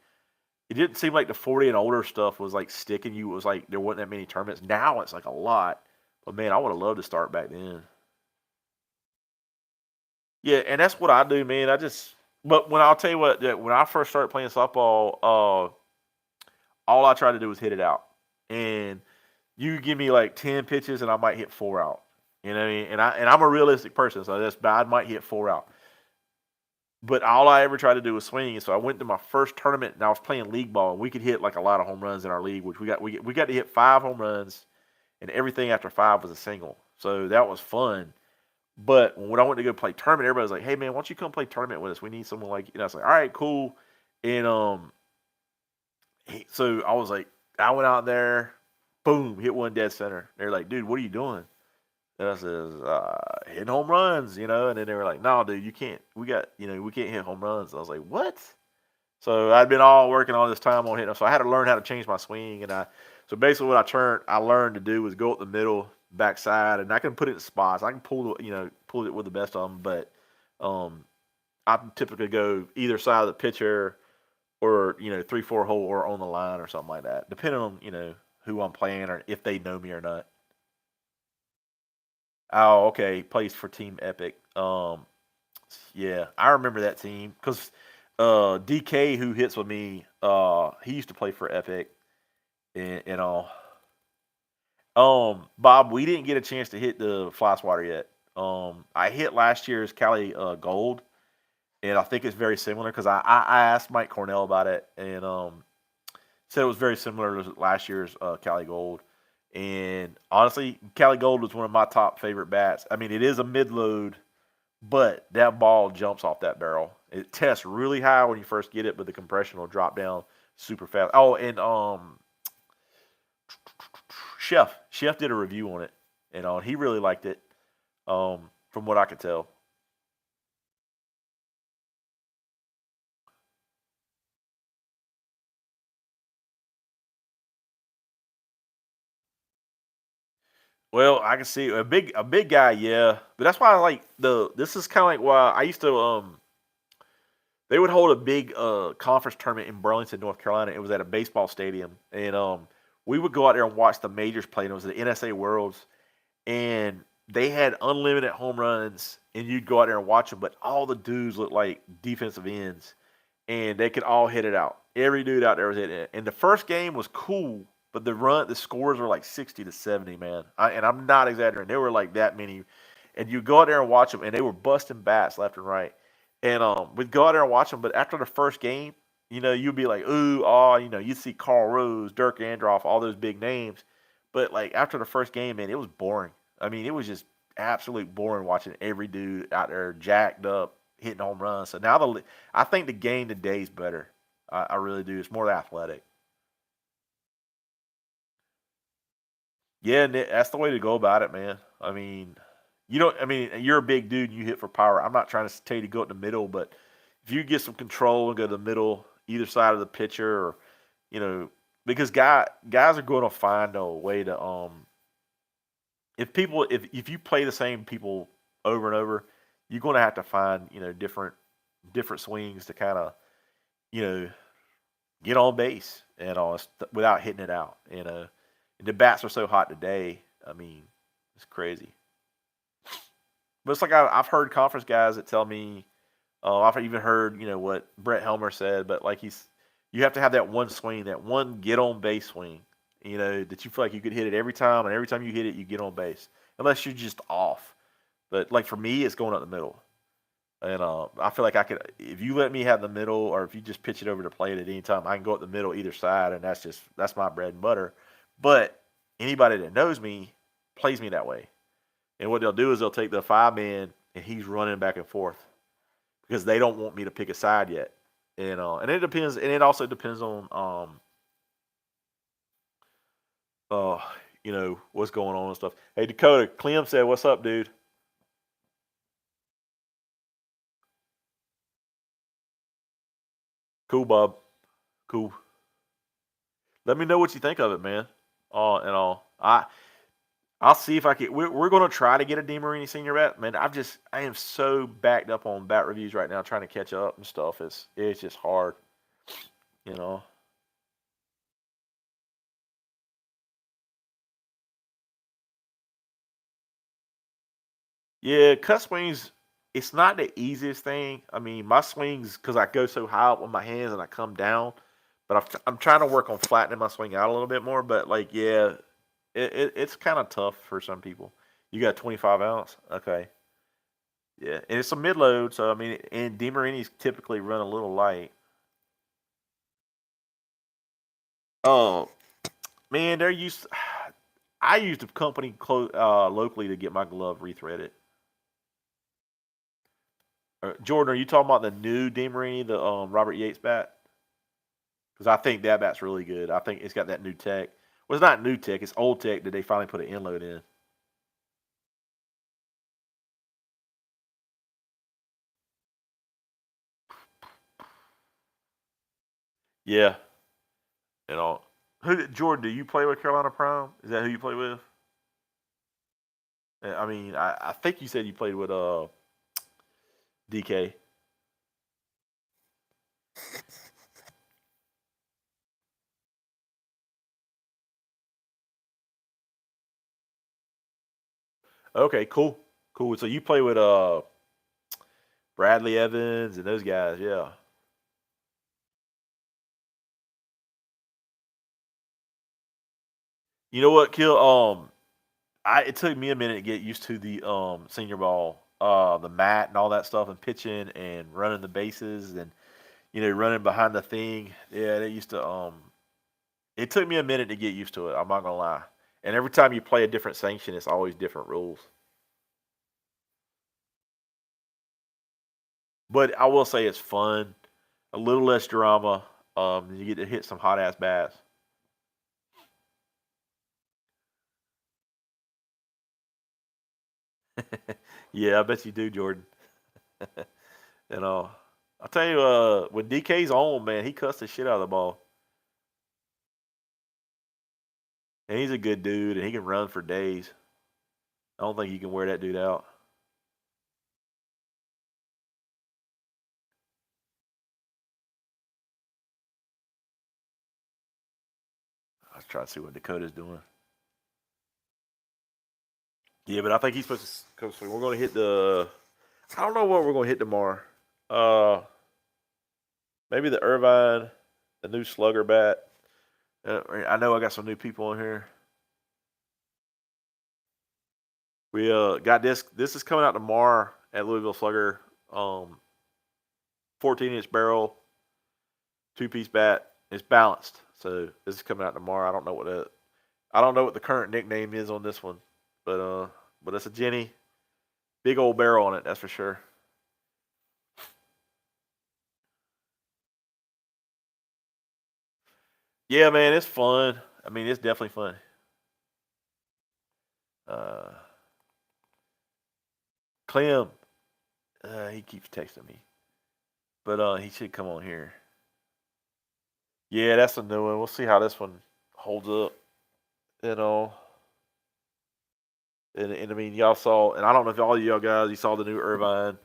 it didn't seem like the 40 and older stuff was like sticking you. It was like there wasn't that many tournaments. Now it's like a lot. But man, I would have loved to start back then. Yeah, and that's what I do, man. But when I'll tell you what, that when I first started playing softball, all I tried to do was hit it out. And you give me like 10 pitches, and I might hit four out. You know what I mean? And I'm a realistic person, so that's bad. I might hit four out. But all I ever tried to do was swing. So I went to my first tournament, and I was playing league ball, and we could hit like a lot of home runs in our league, which we got to hit 5 home runs, and everything after 5 was a single. So that was fun. But when I went to go play tournament, everybody was like, "Hey man, why don't you come play tournament with us? We need someone like you." I was like, "All right, cool." And so I was like, I went out there, boom, hit one dead center. They're like, "Dude, what are you doing?" And I says, "Hitting home runs, you know." And then they were like, "No, dude, you can't. We can't hit home runs." I was like, "What?" So I'd been all working all this time on hitting them. So I had to learn how to change my swing. So basically what I learned to do was go up the middle, backside, and I can put it in spots. I can pull it with the best of them, but um, I typically go either side of the pitcher or 3-4 hole or on the line or something like that, depending on who I'm playing or if they know me or not. Oh, okay, plays for Team Epic. Yeah, I remember that team because DK, who hits with me, he used to play for Epic and all. Bob, we didn't get a chance to hit the fly swatter yet. I hit last year's Cali Gold, and I think it's very similar because I asked Mike Cornell about it, and said it was very similar to last year's Cali Gold. And honestly, Cali Gold was one of my top favorite bats. I mean, it is a mid load, but that ball jumps off that barrel. It tests really high when you first get it, but the compression will drop down super fast. Oh, and Chef did a review on it, and he really liked it. From what I could tell. Well, I can see a big guy, yeah. But that's why I like this is kind of like why I used to they would hold a big conference tournament in Burlington, North Carolina. It was at a baseball stadium, and we would go out there and watch the majors play. And it was the NSA Worlds, and they had unlimited home runs, and you'd go out there and watch them. But all the dudes looked like defensive ends, and they could all hit it out. Every dude out there was hitting it. And the first game was cool, but the scores were like 60-70, man. And I'm not exaggerating. There were like that many, and you go out there and watch them, and they were busting bats left and right. And we'd go out there and watch them, but after the first game, you'd be like, ooh, oh, you'd see Carl Rose, Dirk Androff, all those big names. But like after the first game, man, it was boring. I mean, it was just absolute boring watching every dude out there jacked up, hitting home runs. So now I think the game today is better. I really do. It's more athletic. Yeah, and that's the way to go about it, man. I mean, you don't. I mean, you're a big dude and you hit for power. I'm not trying to tell you to go in the middle, but if you get some control and go to the middle, either side of the pitcher, or you know, because guys are going to find a way to if you play the same people over and over, you're going to have to find different swings to kind of you know get on base and all without hitting it out. And the bats are so hot today. I mean, it's crazy. But it's like I've heard conference guys that tell me. I've even heard what Brett Helmer said, but like you have to have that one swing, that one get on base swing. That you feel like you could hit it every time, and every time you hit it, you get on base, unless you're just off. But like for me, it's going up the middle. And I feel like I could, if you let me have the middle, or if you just pitch it over to plate at any time, I can go up the middle either side, and that's my bread and butter. But anybody that knows me plays me that way, and what they'll do is they'll take the 5 man and he's running back and forth because they don't want me to pick a side yet, and it depends, and it also depends on uh what's going on and stuff. Hey Dakota, Clem said, "What's up, dude?" Cool, Bob. Cool. Let me know what you think of it, man. And all. I'll see if I can. We're going to try to get a DeMarini senior bat, man. I am so backed up on bat reviews right now, trying to catch up and stuff. It's just hard, you know. Yeah, cut swings. It's not the easiest thing. I mean, my swings because I go so high up with my hands and I come down, but I'm trying to work on flattening my swing out a little bit more. But like, yeah, it's kind of tough for some people. You got 25 ounce, okay. Yeah, and it's a mid load, so I mean, and DeMarinis typically run a little light. Oh man, they're used. I used a company locally to get my glove rethreaded. Jordan, are you talking about the new DeMarini, the Robert Yates bat? Because I think that bat's really good. I think it's got that new tech. Well, it's not new tech; it's old tech that they finally put an inload in. Yeah, you know. Jordan? Do you play with Carolina Prime? Is that who you play with? I mean, I think you said you played with DK. Okay, cool, cool. So you play with Bradley Evans and those guys, yeah. You know what, Kill? It took me a minute to get used to the senior ball, the mat and all that stuff, and pitching and running the bases and running behind the thing. Yeah, it used to It took me a minute to get used to it. I'm not gonna lie. And every time you play a different sanction, it's always different rules. But I will say it's fun, a little less drama. You get to hit some hot ass bats. Yeah, I bet you do, Jordan. You know, I'll tell you, when DK's on, man, he cuts the shit out of the ball, and he's a good dude, and he can run for days. I don't think you can wear that dude out. I was trying to see what Dakota's doing. Yeah, but I think he's supposed to come swing. We're going to hit the. I don't know what we're going to hit tomorrow. Uh, Maybe the Irvine, the new Slugger bat. I know I got some new people in here. We got this. This is coming out tomorrow at Louisville Slugger. 14-inch barrel, 2-piece bat. It's balanced. So this is coming out tomorrow. I don't know what the current nickname is on this one, but it's a Jenny. Big old barrel on it, that's for sure. Yeah, man, it's fun. I mean, it's definitely fun. Uh, Clem, he keeps texting me, but he should come on here. Yeah, that's a new one. We'll see how this one holds up. You know, and I mean, y'all saw, and I don't know if all of y'all guys, you saw the new Irvine.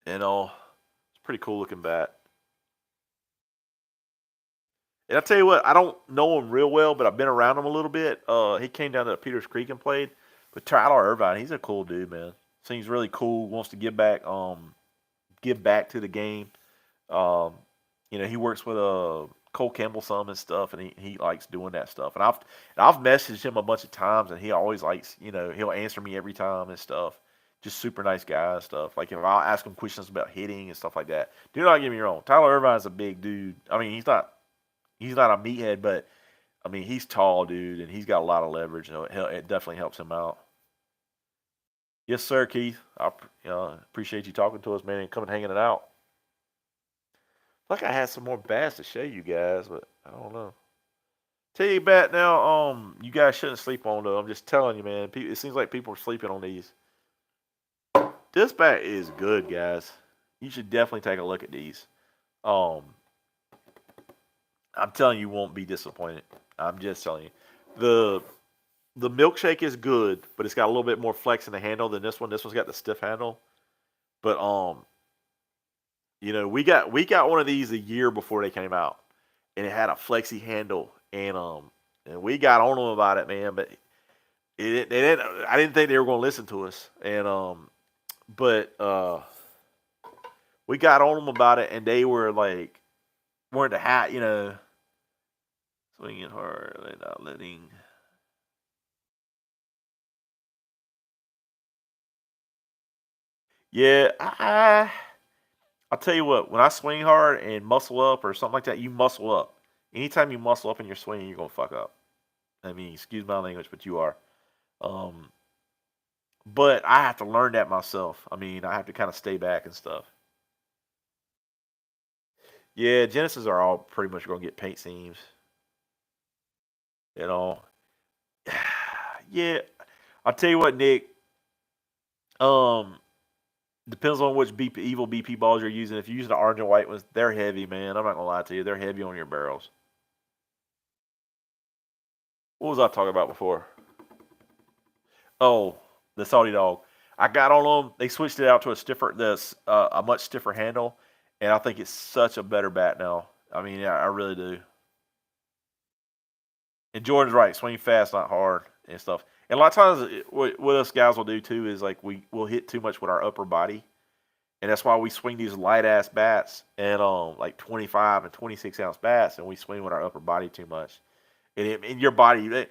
It's a pretty cool looking bat. And I tell you what, I don't know him real well, but I've been around him a little bit. He came down to Peters Creek and played. But Tyler Irvine, he's a cool dude, man. Seems really cool. Wants to give back to the game. Um, he works with Cole Campbell some and stuff, and he likes doing that stuff. And I've messaged him a bunch of times, and he always likes, he'll answer me every time and stuff. Just super nice guy and stuff. Like if I'll ask him questions about hitting and stuff like that. Do not get me wrong. Tyler Irvine's a big dude. I mean, he's not a meathead, but I mean he's tall, dude, and he's got a lot of leverage. It definitely helps him out. Yes, sir, Keith. I appreciate you talking to us, man, and coming hanging it out. Like I had some more bass to show you guys, but I don't know. Tell you about now, you guys shouldn't sleep on though. I'm just telling you, man. It seems like people are sleeping on these. This bat is good, guys. You should definitely take a look at these. Um, I'm telling you, you won't be disappointed. I'm just telling you. The the milkshake is good, but it's got a little bit more flex in the handle than this one. This one's got the stiff handle. But we got one of these a year before they came out, and it had a flexy handle, and we got on them about it, man. But they didn't. I didn't think they were going to listen to us, but we got on them about it, and they were like, weren't the hat, swinging hard, they're not letting. Yeah, I'll tell you what. When I swing hard and muscle up or something like that, you muscle up. Anytime you muscle up in your swing, you're gonna fuck up. I mean, excuse my language, but you are. Um, but I have to learn that myself. I mean, I have to kind of stay back and stuff. Yeah, Genesis are all pretty much gonna get paint seams. You know. Yeah, I'll tell you what, Nick. Um, Depends on which evil BP balls you're using. If you're using the orange and white ones, they're heavy, man. I'm not gonna lie to you, they're heavy on your barrels. What was I talking about before? Oh, the Saudi dog. I got on them. They switched it out to a much stiffer handle, and I think it's such a better bat now. I mean, yeah, I really do. And Jordan's right. Swing fast, not hard, and stuff. And a lot of times, what us guys will do too is like we'll hit too much with our upper body, and that's why we swing these light ass bats and like 25 and 26 ounce bats, and we swing with our upper body too much. And in your body,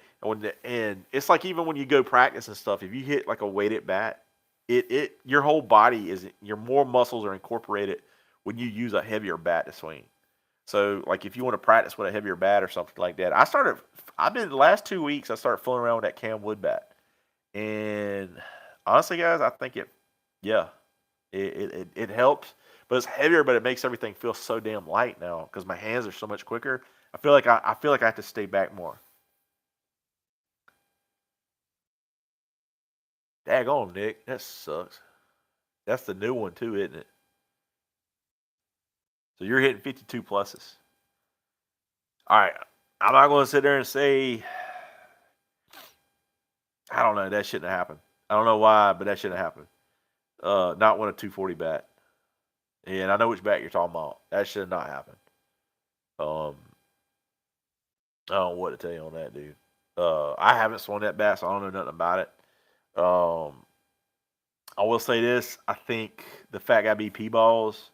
and it's like even when you go practice and stuff, if you hit like a weighted bat, your whole body your more muscles are incorporated when you use a heavier bat to swing. So like if you want to practice with a heavier bat or something like that, I've been the last 2 weeks I started fooling around with that Cam Wood bat, and honestly, guys, I think yeah, it helps, but it's heavier, but it makes everything feel so damn light now because my hands are so much quicker. I feel like I have to stay back more. Daggone, Nick, that sucks. That's the new one too, isn't it? So you're hitting 52 pluses. All right, I'm not going to sit there and say I don't know. That shouldn't have happened. I don't know why, but that shouldn't have happened. Not when a 240 bat. Yeah, and I know which bat you're talking about. That should not happen. Um, I don't know what to tell you on that, dude. I haven't swung that bat, so I don't know nothing about it. I will say this: I think the Fat Guy BP balls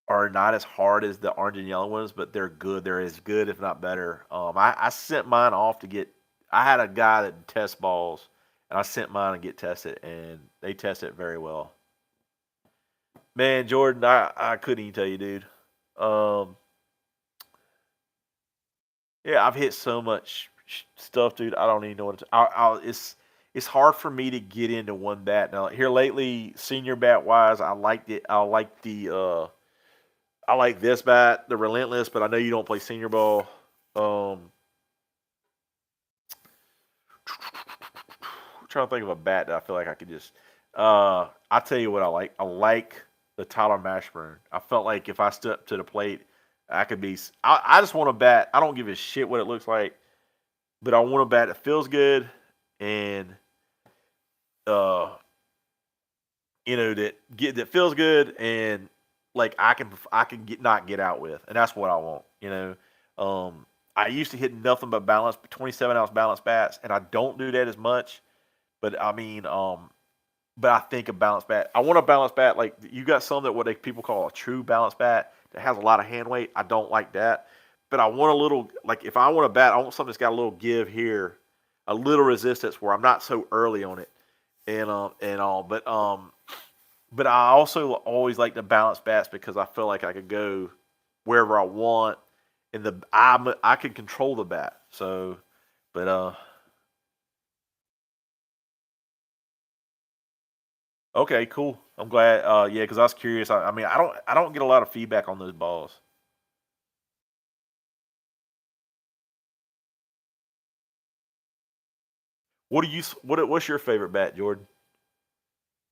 are not as hard as the orange and yellow ones, but they're good. They're as good, if not better. I sent mine off to get. I had a guy that tests balls, and I sent mine to get tested, and they tested very well. Man, Jordan, I couldn't even tell you, dude. Um, yeah, I've hit so much stuff, dude. I don't even know what to. It's hard for me to get into one bat now. Here lately, senior bat wise, I liked it. I like this bat, the Relentless, but I know you don't play senior ball. Um, I'm trying to think of a bat that I feel like I could just. I tell you what I like. I like the Tyler Mashburn. I felt like if I stood up to the plate, I could be. I just want a bat. I don't give a shit what it looks like, but I want a bat that feels good and uh, that feels good and like I can get out with, and that's what I want. I used to hit nothing but 27-ounce balance bats, and I don't do that as much. But I mean, but I think a balance bat. I want a balance bat like you got some that people call a true balance bat that has a lot of hand weight. I don't like that, but I want a little like if I want a bat, I want something that's got a little give here, a little resistance where I'm not so early on it, and all. But I also always like the balance bats because I feel like I could go wherever I want, and I can control the bat. So, but okay, cool. I'm glad. Yeah, because I was curious. I mean, I don't get a lot of feedback on those balls. What's your favorite bat, Jordan?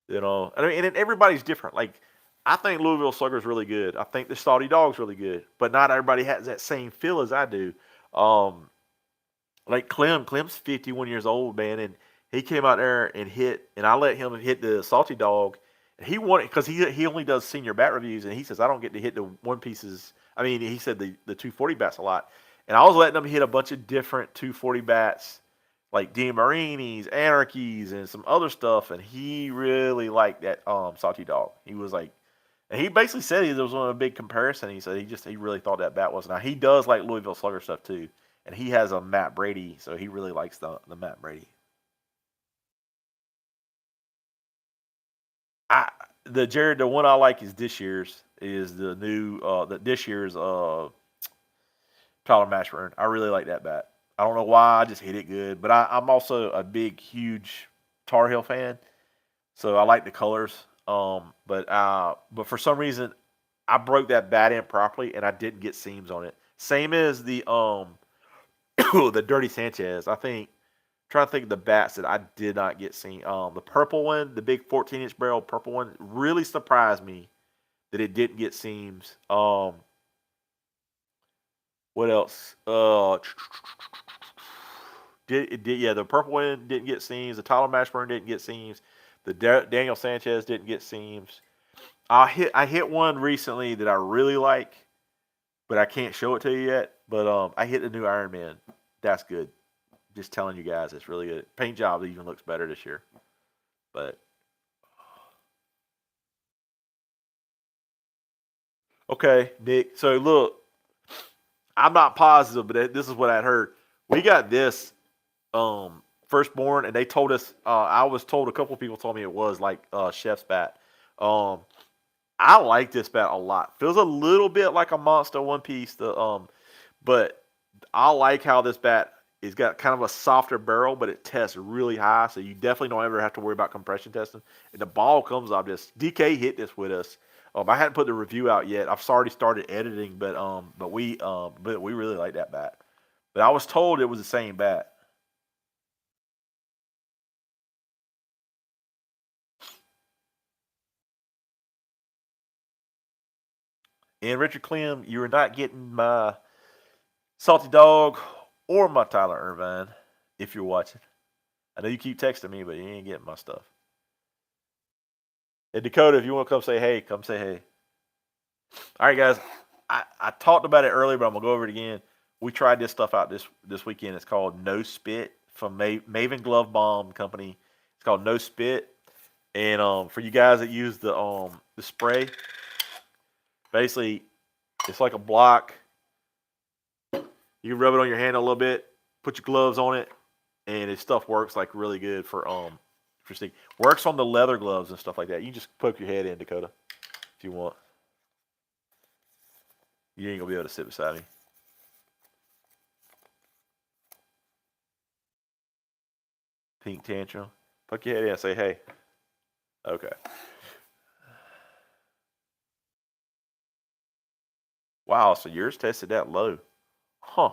I mean, and everybody's different. Like, I think Louisville Slugger is really good. I think the Salty Dog's really good, but not everybody has that same feel as I do. Um, like Clem's 51 years old, man, and he came out there and hit, and I let him hit the Salty Dog. And he wanted because he only does senior bat reviews, and he says I don't get to hit the one pieces. I mean, he said the 240 bats a lot, and I was letting him hit a bunch of different 240 bats, like Dean Marini's, Anarchies, and some other stuff, and he really liked that Salty Dog. He was like, and he basically said he was on a big comparison. He said he really thought that bat was. Now he does like Louisville Slugger stuff too, and he has a Matt Brady, so he really likes the Matt Brady. I the one I like is this year's is the new this year's Tyler Mashburn. I really like that bat. I don't know why, I just hit it good, but I'm also a big huge Tar Heel fan, so I like the colors. But for some reason I broke that bat in properly and I didn't get seams on it. Same as the the Dirty Sanchez. Trying to think of the bats that I did not get seen. The purple one, the big 14-inch barrel purple one, really surprised me that it didn't get seams. What else? Yeah, the purple one didn't get seams. The Tyler Mashburn didn't get seams. The Daniel Sanchez didn't get seams. I hit one recently that I really like, but I can't show it to you yet. But I hit the new Iron Man. That's good. Just telling you guys, it's really good. Paint job even looks better this year. But okay, Nick. So look, I'm not positive, but this is what I heard. We got this firstborn, and they told us. I was told a couple of people told me it was like Chef's bat. Um, I like this bat a lot. Feels a little bit like a Monster One Piece. But I like how this bat is got kind of a softer barrel, but it tests really high. So you definitely don't ever have to worry about compression testing. And the ball comes off this. DK hit this with us. I hadn't put the review out yet. I've already started editing, but we really like that bat. But I was told it was the same bat. And Richard Clem, you are not getting my Salty Dog or my Tyler Irvine if you're watching. I know you keep texting me, but you ain't getting my stuff. And Dakota, if you want to come say hey, come say hey. All right, guys. I talked about it earlier, but I'm gonna go over it again. We tried this stuff out this weekend. It's called No Spit from Maven Glove Bomb Company. It's called No Spit. And for you guys that use the spray, basically it's like a block. You can rub it on your hand a little bit, put your gloves on it, and this stuff works like really good for stick. Works on the leather gloves and stuff like that. You can just poke your head in, Dakota, if you want. You ain't gonna be able to sit beside me. Pink tantrum. Poke your head in and say hey. Okay. Wow, so yours tested that low. Huh.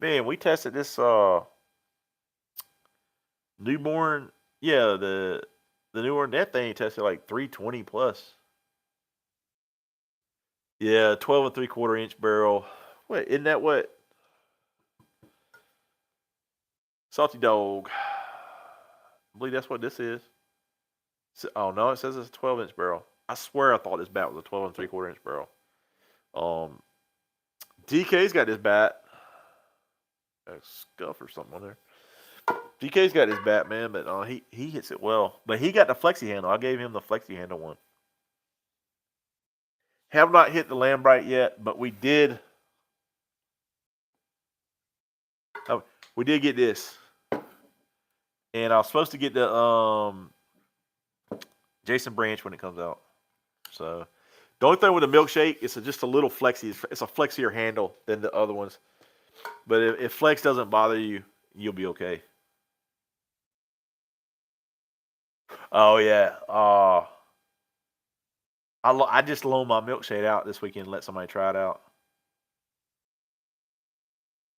Man, we tested this newborn. Yeah, the newborn, that thing tested like 320 plus. Yeah, 12 3/4 inch barrel. Wait, isn't that what? Salty Dog. I believe that's what this is. Oh no, it says it's a 12-inch barrel. I swear I thought this bat was a 12 3/4 inch barrel. DK's got this bat. A scuff or something on there. DK's got his bat, man, but he hits it well. But he got the flexi handle. I gave him the flexi handle one. Have not hit the Lambright yet, but we did. We did get this, and I was supposed to get the Jason Branch when it comes out. So the only thing with the milkshake is just a little flexy. It's a flexier handle than the other ones. But if flex doesn't bother you, you'll be okay. Oh yeah. I just loaned my milkshake out this weekend and let somebody try it out.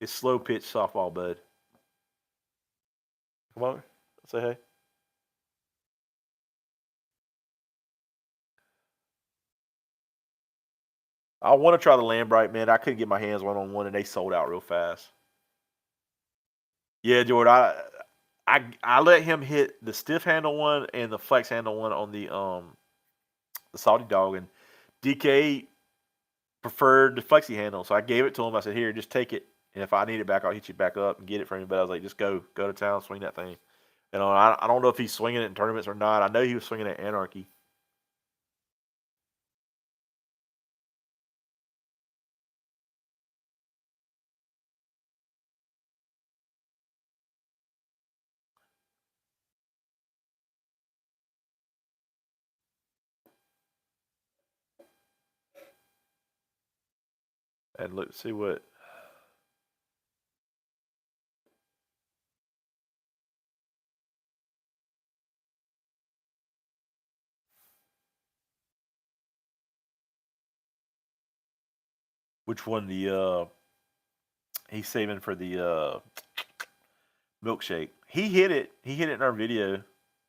It's Slowpitch softball, bud. Come on, say hey. I want to try the Lambright, man. I couldn't get my hands on one, and they sold out real fast. Yeah, Jordan. I let him hit the stiff handle one and the flex handle one on the Salty Dog, and DK preferred the flexi handle, so I gave it to him. I said, "Here, just take it, and if I need it back, I'll hit you back up and get it from you." But I was like, "Just go to town, swing that thing." You know, I don't know if he's swinging it in tournaments or not. I know he was swinging at Anarchy. And let's see what. Which one he's saving for the milkshake. He hit it. He hit it in our video.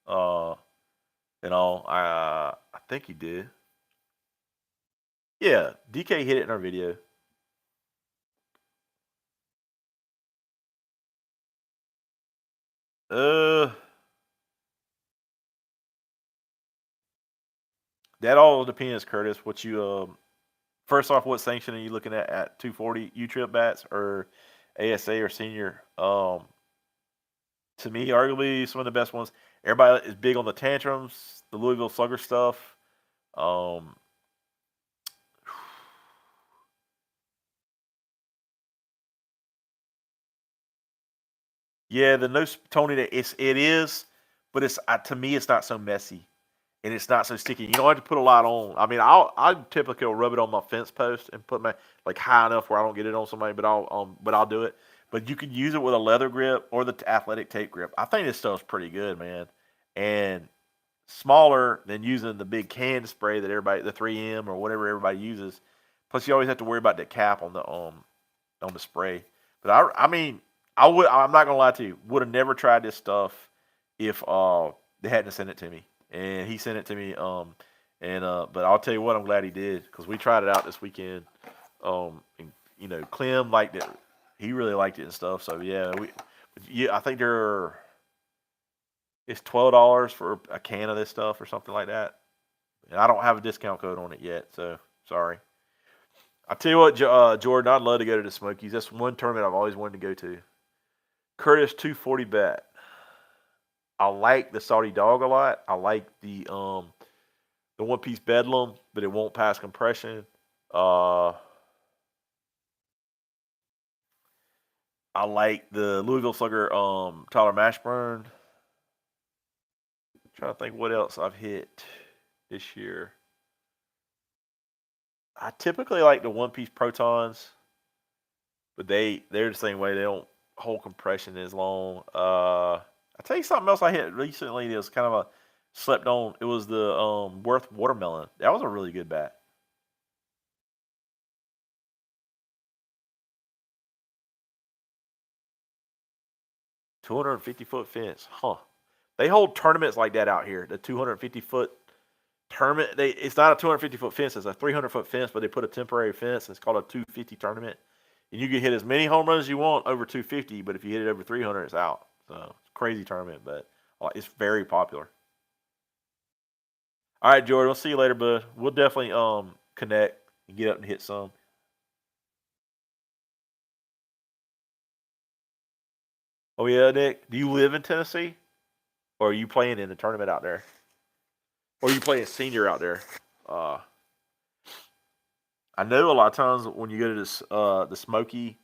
And all. I think he did. Yeah, DK hit it in our video. That all depends, Curtis. What you first off, what sanction are you looking at 240 U trip bats or ASA or senior? To me, arguably some of the best ones. Everybody is big on the tantrums, the Louisville Slugger stuff. Yeah, the no Tony, it is, but it's to me it's not so messy, and it's not so sticky. You don't have to put a lot on. I mean, I typically will rub it on my fence post and put my like high enough where I don't get it on somebody, but I'll do it. But you can use it with a leather grip or the athletic tape grip. I think this stuff's pretty good, man, and smaller than using the big can spray that everybody, the 3M or whatever everybody uses. Plus, you always have to worry about the cap on the spray. But I mean, I'm not gonna lie to you. Would have never tried this stuff if they hadn't sent it to me. And he sent it to me. But I'll tell you what, I'm glad he did because we tried it out this weekend. And Clem liked it. He really liked it and stuff. So yeah, I think they're It's $12 for a can of this stuff or something like that. And I don't have a discount code on it yet, so sorry. I tell you what, Jordan, I'd love to go to the Smokies. That's one tournament I've always wanted to go to. Curtis 240 bet. I like the Saudi Dog a lot. I like the one piece Bedlam, but it won't pass compression. I like the Louisville Slugger Tyler Mashburn. Trying to think what else I've hit this year. I typically like the one piece Protons, but they're the same way. They don't hold compression as long. I tell you something else I hit recently. It was kind of a slept on. It was the Worth Watermelon. That was a really good bat. 250-foot fence, huh? They hold tournaments like that out here. The 250-foot tournament. It's not a 250-foot fence. It's a 300-foot fence, but they put a temporary fence. It's called a 250 tournament, and you can hit as many home runs as you want over 250. But if you hit it over 300, it's out. So it's a crazy tournament, but it's very popular. All right, Jordan. We'll see you later, bud. We'll definitely connect and get up and hit some. Oh yeah, Nick. Do you live in Tennessee, or are you playing in the tournament out there, or are you playing senior out there? Uh, I know a lot of times when you go to this the Smoky,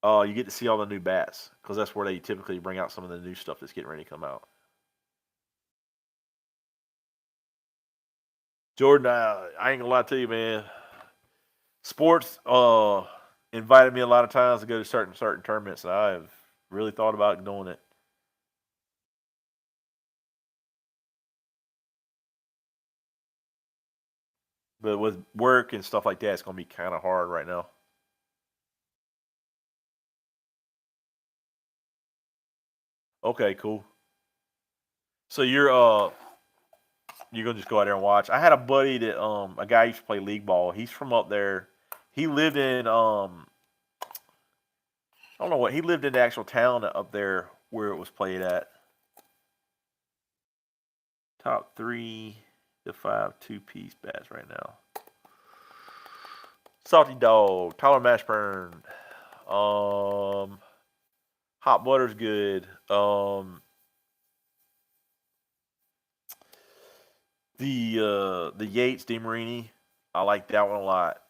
you get to see all the new bats because that's where they typically bring out some of the new stuff that's getting ready to come out. Jordan, I ain't gonna lie to you, man. Sports invited me a lot of times to go to certain tournaments, and I've really thought about doing it. But with work and stuff like that, it's gonna be kind of hard right now. Okay, cool. So you're gonna just go out there and watch. I had a buddy that a guy used to play league ball. He's from up there. He lived in I don't know what he lived in the actual town up there where it was played at. Top 3 to 5 two-piece bats right now. Salty Dog, Tyler Mashburn, Hot Butter's good. The Yates DeMarini, I like that one a lot.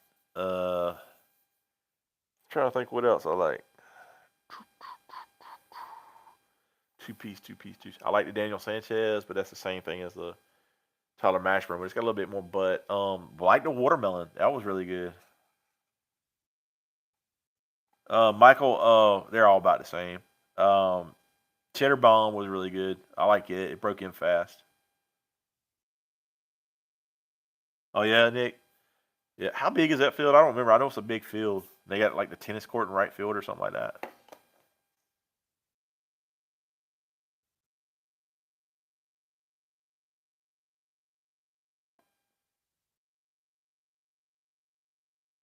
Trying to think what else I like. Two piece. I like the Daniel Sanchez, but that's the same thing as the Tyler Mashburn, but it's got a little bit more butt. Like the watermelon, that was really good. Michael, they're all about the same. Um, Cheddar Bomb was really good. I like it. It broke in fast. Oh yeah, Nick. Yeah, how big is that field? I don't remember. I know it's a big field. They got like the tennis court in right field or something like that.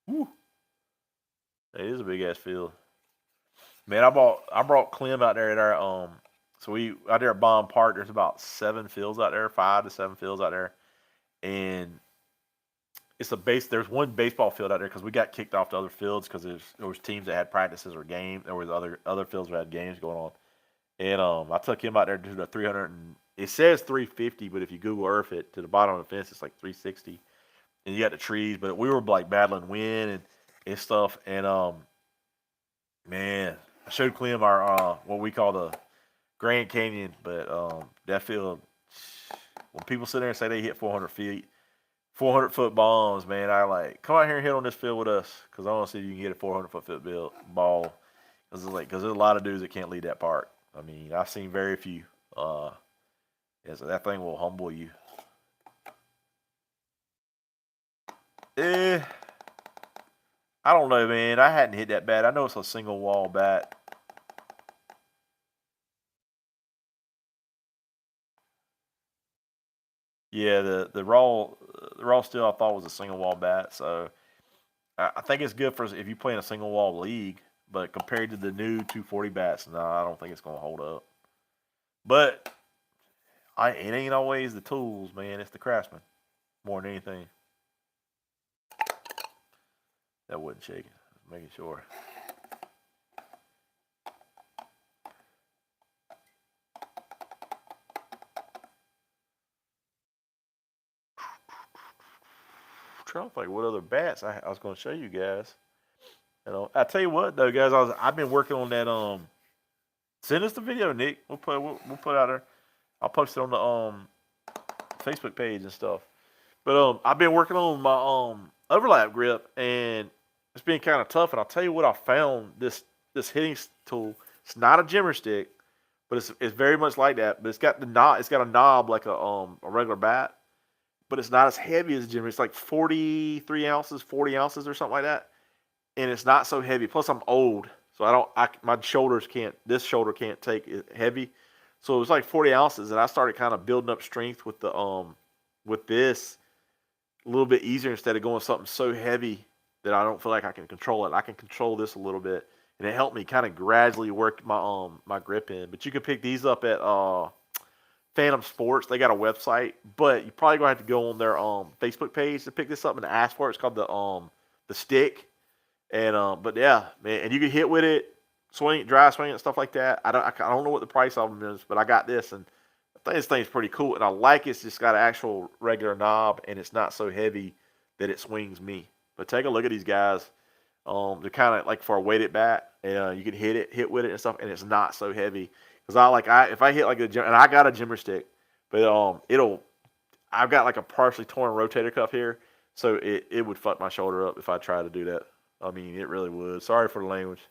Woo. It is a big ass field. Man, I brought Clem out there at our so we out there at Bond Park. There's about 7 fields out there, 5 to 7 fields out there, and it's a base. There's one baseball field out there because we got kicked off the other fields because there was teams that had practices or games. There was other fields that had games going on, and I took him out there to do the 300. And it says 350, but if you Google Earth it to the bottom of the fence, it's like 360. And you got the trees, but we were like battling wind and stuff. And man, I showed Clem our what we call the Grand Canyon, but that field, when people sit there and say they hit 400 feet, 400-foot bombs, man, I like come out here and hit on this field with us because I want to see if you can get a 400-foot ball. Because there's a lot of dudes that can't lead that park. I mean, I've seen very few. Yeah, so that thing will humble you. Eh, I don't know, man. I hadn't hit that bat. I know it's a single wall bat. Yeah, the raw steel I thought was a single wall bat. So I think it's good for if you play in a single wall league. But compared to the new 240 bats, no, I don't think it's going to hold up. But It ain't always the tools, man. It's the craftsman more than anything. That wasn't shaking. Just making sure. I'm trying to think what other bats I was going to show you guys. I tell you what though, guys, I've been working on that. Send us the video, Nick. We'll put it out there. I'll post it on the Facebook page and stuff. But I've been working on my overlap grip, and it's been kind of tough. And I'll tell you what, I found this hitting tool. It's not a jimmer stick, but it's very much like that. But it's got the knob. It's got a knob like a regular bat, but it's not as heavy as a jimmer. It's like 43 ounces, 40 ounces, or something like that. And it's not so heavy. Plus, I'm old, so my shoulders can't. This shoulder can't take it heavy. So it was like 40 ounces, and I started kind of building up strength with the with this a little bit easier instead of going something so heavy that I don't feel like I can control it. I can control this a little bit, and it helped me kind of gradually work my grip in. But you can pick these up at Phantom Sports. They got a website, but you probably gonna have to go on their Facebook page to pick this up and ask for it. It's called the stick, and but yeah, man, and you can hit with it, dry swing and stuff like that. I don't know what the price of them is, but I got this and this thing's pretty cool, and I like it's just got an actual regular knob, and it's not so heavy that it swings me. But take a look at these guys. They're kind of like for a weighted bat, and you can hit with it and stuff, and it's not so heavy. Because if I hit like and I got a jimmer stick, but I've got like a partially torn rotator cuff here, so it would fuck my shoulder up if I tried to do that. I mean, it really would. Sorry for the language.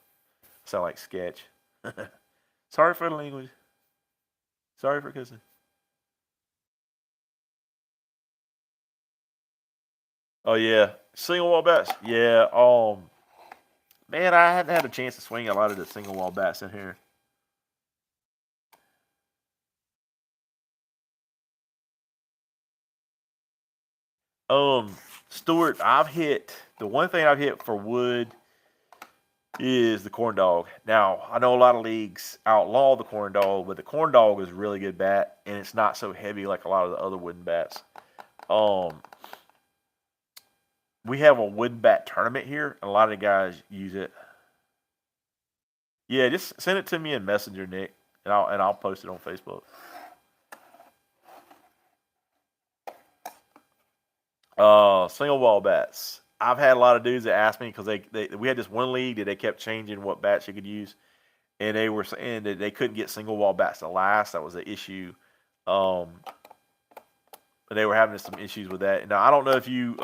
I sound like sketch. Sorry for the language. Sorry for kissing. Oh yeah, single wall bats. Yeah. Man, I hadn't had a chance to swing a lot of the single wall bats in here. Stuart, I've hit the one thing I've hit for wood is the corn dog. Now I know a lot of leagues outlaw the corn dog, but the corn dog is a really good bat, and it's not so heavy like a lot of the other wooden bats. Um, we have a wooden bat tournament here, and a lot of the guys use it. Yeah, just send it to me in Messenger, Nick, and I'll post it on Facebook. Single wall bats. I've had a lot of dudes that asked me because we had this one league that they kept changing what bats you could use, and they were saying that they couldn't get single wall bats to last. That was an issue. Um, they were having some issues with that. Now I don't know if you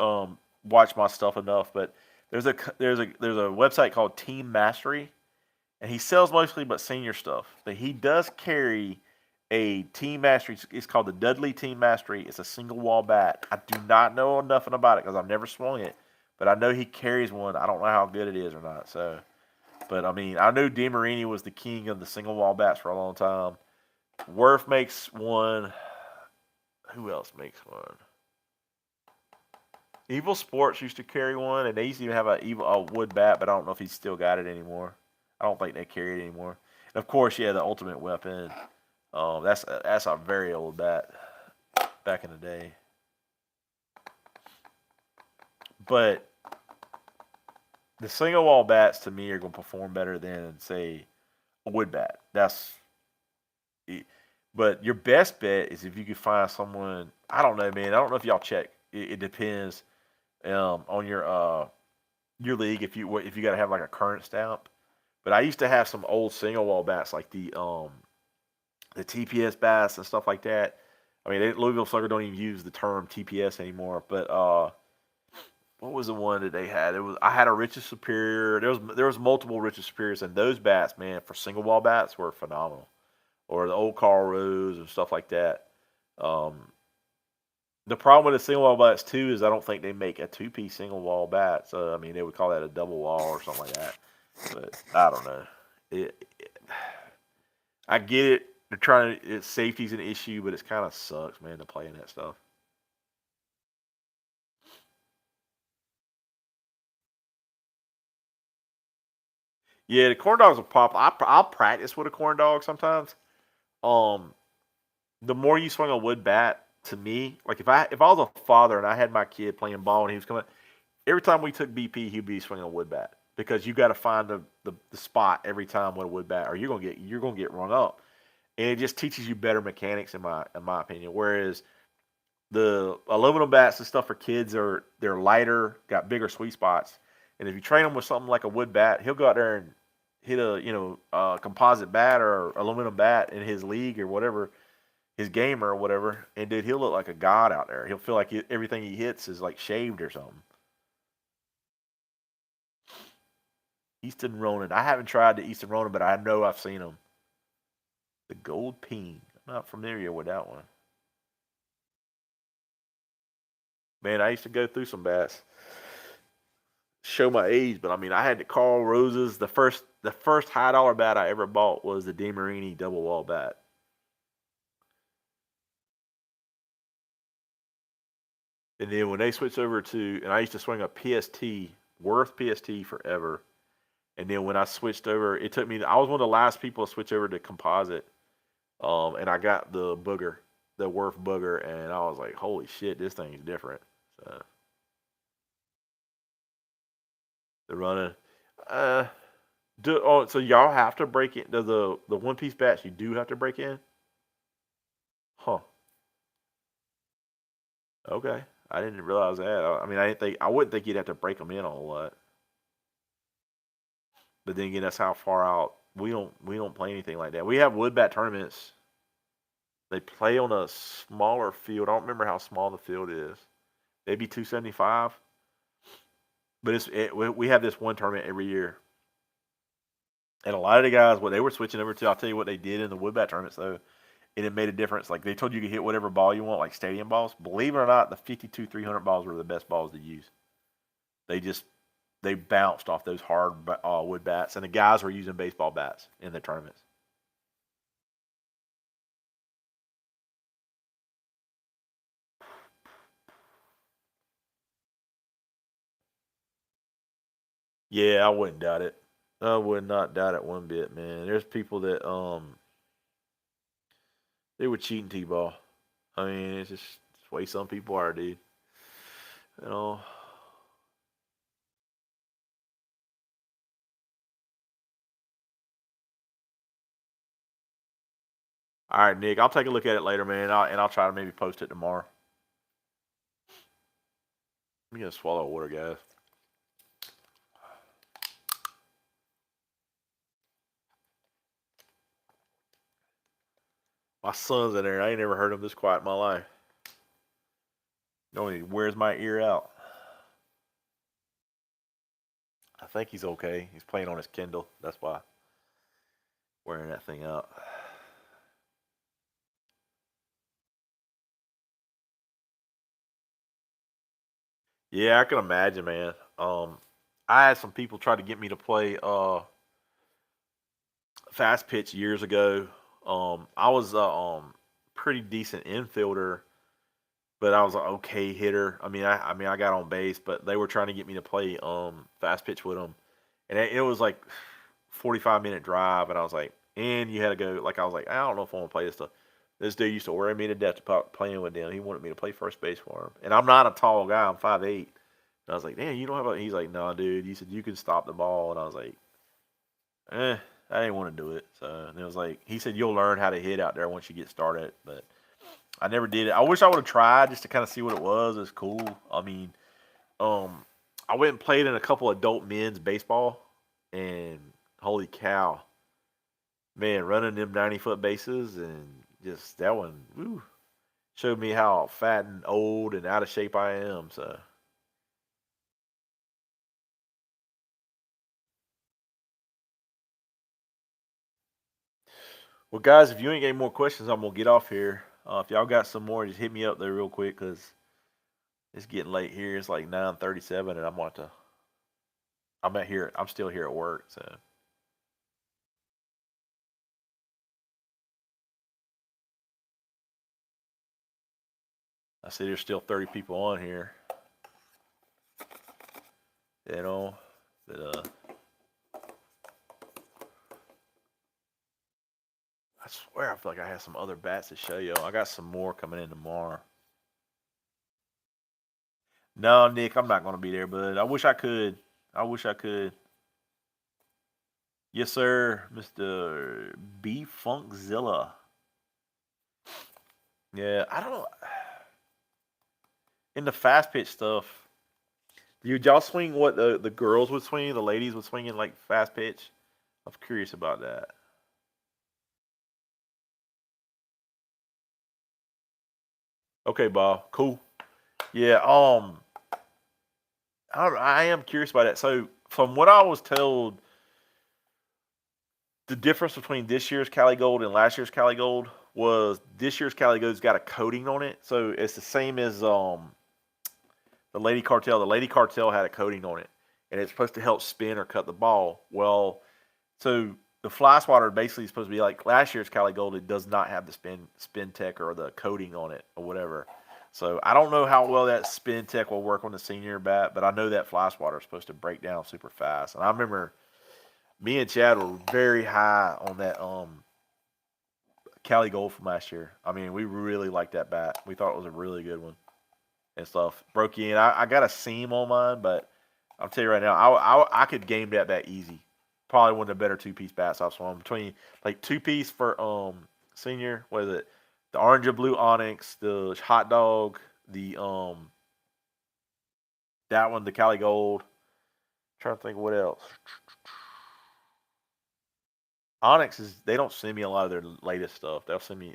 watch my stuff enough, but there's a website called Team Mastery, and he sells mostly but senior stuff. But he does carry a Team Mastery. It's called the Dudley Team Mastery. It's a single wall bat. I do not know nothing about it because I've never swung it, but I know he carries one. I don't know how good it is or not. So, but I mean, I knew DeMarini was the king of the single wall bats for a long time. Worth makes one. Who else makes one? Evil Sports used to carry one, and they used to even have a wood bat, but I don't know if he's still got it anymore. I don't think they carry it anymore. And of course, yeah, the Ultimate Weapon. That's a very old bat back in the day. But the single wall bats to me are going to perform better than say a wood bat. But your best bet is if you could find someone. I don't know, man. I don't know if y'all check. It depends on your league if you got to have like a current stamp. But I used to have some old single wall bats like the TPS bats and stuff like that. I mean, Louisville Slugger don't even use the term TPS anymore. But what was the one that they had? I had a Richest Superior. There was multiple Richest Superiors, and those bats, man, for single wall bats were phenomenal. Or the old Carl Rose and stuff like that. Um, the problem with the single wall bats too is I don't think they make a two-piece single wall bat. So I mean, they would call that a double wall or something like that. But I don't know. I get it. They're trying to. Safety's an issue, but it kind of sucks, man, to play in that stuff. Yeah, the corn dogs will pop. I'll practice with a corn dog sometimes. Um, the more you swing a wood bat, to me, like if I was a father and I had my kid playing ball and he was coming, every time we took BP, he'd be swinging a wood bat because you got to find the spot every time with a wood bat, or you're gonna get run up, and it just teaches you better mechanics in my opinion. Whereas the aluminum bats and stuff for kids are they're lighter, got bigger sweet spots, and if you train him with something like a wood bat, he'll go out there and hit a composite bat or aluminum bat in his league or whatever, his game or whatever, and dude, he'll look like a god out there. He'll feel like everything he hits is like shaved or something. Easton Ronan. I haven't tried the Easton Ronan, but I know I've seen them. The Gold Peen. I'm not familiar with that one. Man, I used to go through some bats. Show my age, but I mean, I had the Carl Roses. The first high dollar bat I ever bought was the DeMarini double wall bat. And then when they switched over to, and I used to swing a PST, Worth PST forever. And then when I switched over, it took me. I was one of the last people to switch over to composite. And I got the booger, the Worth booger, and I was like, holy shit, this thing's different. So the running, uh, so y'all have to break in the one piece bats. You do have to break in, huh? Okay, I didn't realize that. I mean, I wouldn't think you'd have to break them in a whole lot. But then again, that's how far out we don't play anything like that. We have wood bat tournaments. They play on a smaller field. I don't remember how small the field is. Maybe 275. But we have this one tournament every year, and a lot of the guys, what they were switching over to, I'll tell you what they did in the wood bat tournaments though, and it made a difference. Like they told you could hit whatever ball you want, like stadium balls. Believe it or not, the 52 300 balls were the best balls to use. They just they bounced off those hard wood bats, and the guys were using baseball bats in the tournaments. Yeah, I wouldn't doubt it. I would not doubt it one bit, man. There's people that they would cheat in t-ball. I mean, it's the way some people are, dude. You know. All right, Nick. I'll take a look at it later, man, and I'll try to maybe post it tomorrow. I'm gonna swallow water, guys. My son's in there. I ain't never heard him this quiet in my life. No, he wears my ear out. I think he's okay. He's playing on his Kindle. That's why wearing that thing out. Yeah, I can imagine, man. I had some people try to get me to play fast pitch years ago. I was pretty decent infielder, but I was an okay hitter. I mean, I got on base, but they were trying to get me to play fast pitch with them, and it was like 45-minute drive, and I was like, and you had to go. Like I was like, I don't know if I want to play this stuff. This dude used to worry me to death about playing with them. He wanted me to play first base for him, and I'm not a tall guy. I'm 5'8". And I was like, damn, you don't have a. He's like, no, dude. He said you can stop the ball, and I was like, I didn't want to do it. So and it was like he said you'll learn how to hit out there once you get started, but I never did it. I wish I would have tried just to kind of see what it was. It's cool. I mean, um, I went and played in a couple adult men's baseball, and holy cow, man, running them 90-foot bases and just that one, woo, showed me how fat and old and out of shape I am. So, well, guys, if you ain't got any more questions, I'm gonna get off here. If y'all got some more, just hit me up there real quick because it's getting late here. It's like 9:37, and I'm at here. I'm still here at work. So I see there's still 30 people on here. You know, but swear I feel like I had some other bats to show you. I got some more coming in tomorrow. No, Nick, I'm not going to be there, bud. I wish I could. I wish I could. Yes, sir, Mr. B Funkzilla. Yeah, I don't. In the fast pitch stuff, y'all swing what the girls would swing, the ladies would swing in like fast pitch? I'm curious about that. Okay, Bob. Cool. Yeah. I am curious about that. So, from what I was told, the difference between this year's Cali Gold and last year's Cali Gold was this year's Cali Gold's got a coating on it, so it's the same as the Lady Cartel. The Lady Cartel had a coating on it, and it's supposed to help spin or cut the ball. Well, so the fly swatter basically is supposed to be like last year's Cali Gold. It does not have the spin tech or the coating on it or whatever. So I don't know how well that spin tech will work on the senior bat, but I know that fly swatter is supposed to break down super fast. And I remember me and Chad were very high on that Cali Gold from last year. I mean, we really liked that bat. We thought it was a really good one and stuff. Broke in. I got a seam on mine, but I'll tell you right now, I could game that bat easy. Probably one of the better two-piece bats I've swung. Between like two-piece for senior, what is it? The orange and blue onyx, the hot dog, the that one, the Cali Gold. I'm trying to think of what else. Onyx is they don't send me a lot of their latest stuff. They'll send me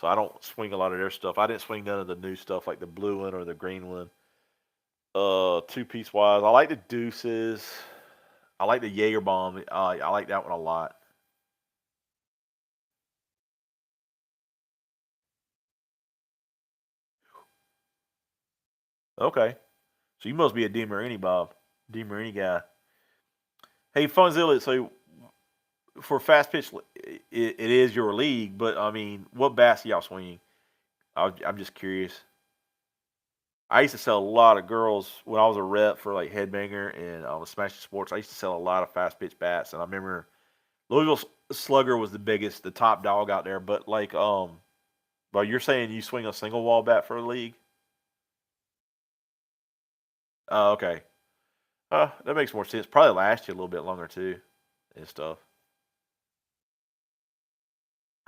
so I don't swing a lot of their stuff. I didn't swing none of the new stuff like the blue one or the green one. Two piece wise, I like the Deuces. I like the Jaeger bomb. I like that one a lot. Okay, so you must be a DeMarini Bob, DeMarini guy. Hey, Funzilla. So for fast pitch, it is your league, but I mean, what bats y'all swinging? I'm just curious. I used to sell a lot of girls when I was a rep for like Headbanger and Smashing Sports. I used to sell a lot of fast pitch bats, and I remember Louisville Slugger was the biggest, the top dog out there. But like, well, you're saying you swing a single wall bat for a league? Oh, okay. That makes more sense. Probably last you a little bit longer too, and stuff.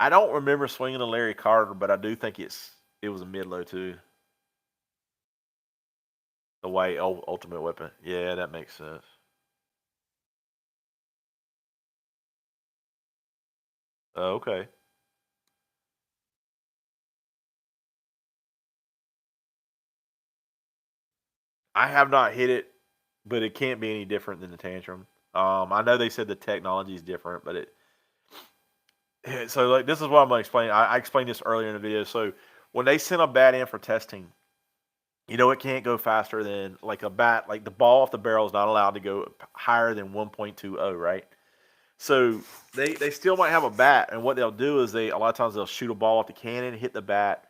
I don't remember swinging a Larry Carter, but I do think it was a mid low too. The white ultimate weapon. Yeah, that makes sense. Okay. I have not hit it, but it can't be any different than the tantrum. I know they said the technology is different, but so like this is what I'm gonna explain. I explained this earlier in the video. So when they send a bat in for testing, it can't go faster than like a bat. Like the ball off the barrel is not allowed to go higher than 1.20, right? So they still might have a bat, and what they'll do is a lot of times they'll shoot a ball off the cannon, hit the bat,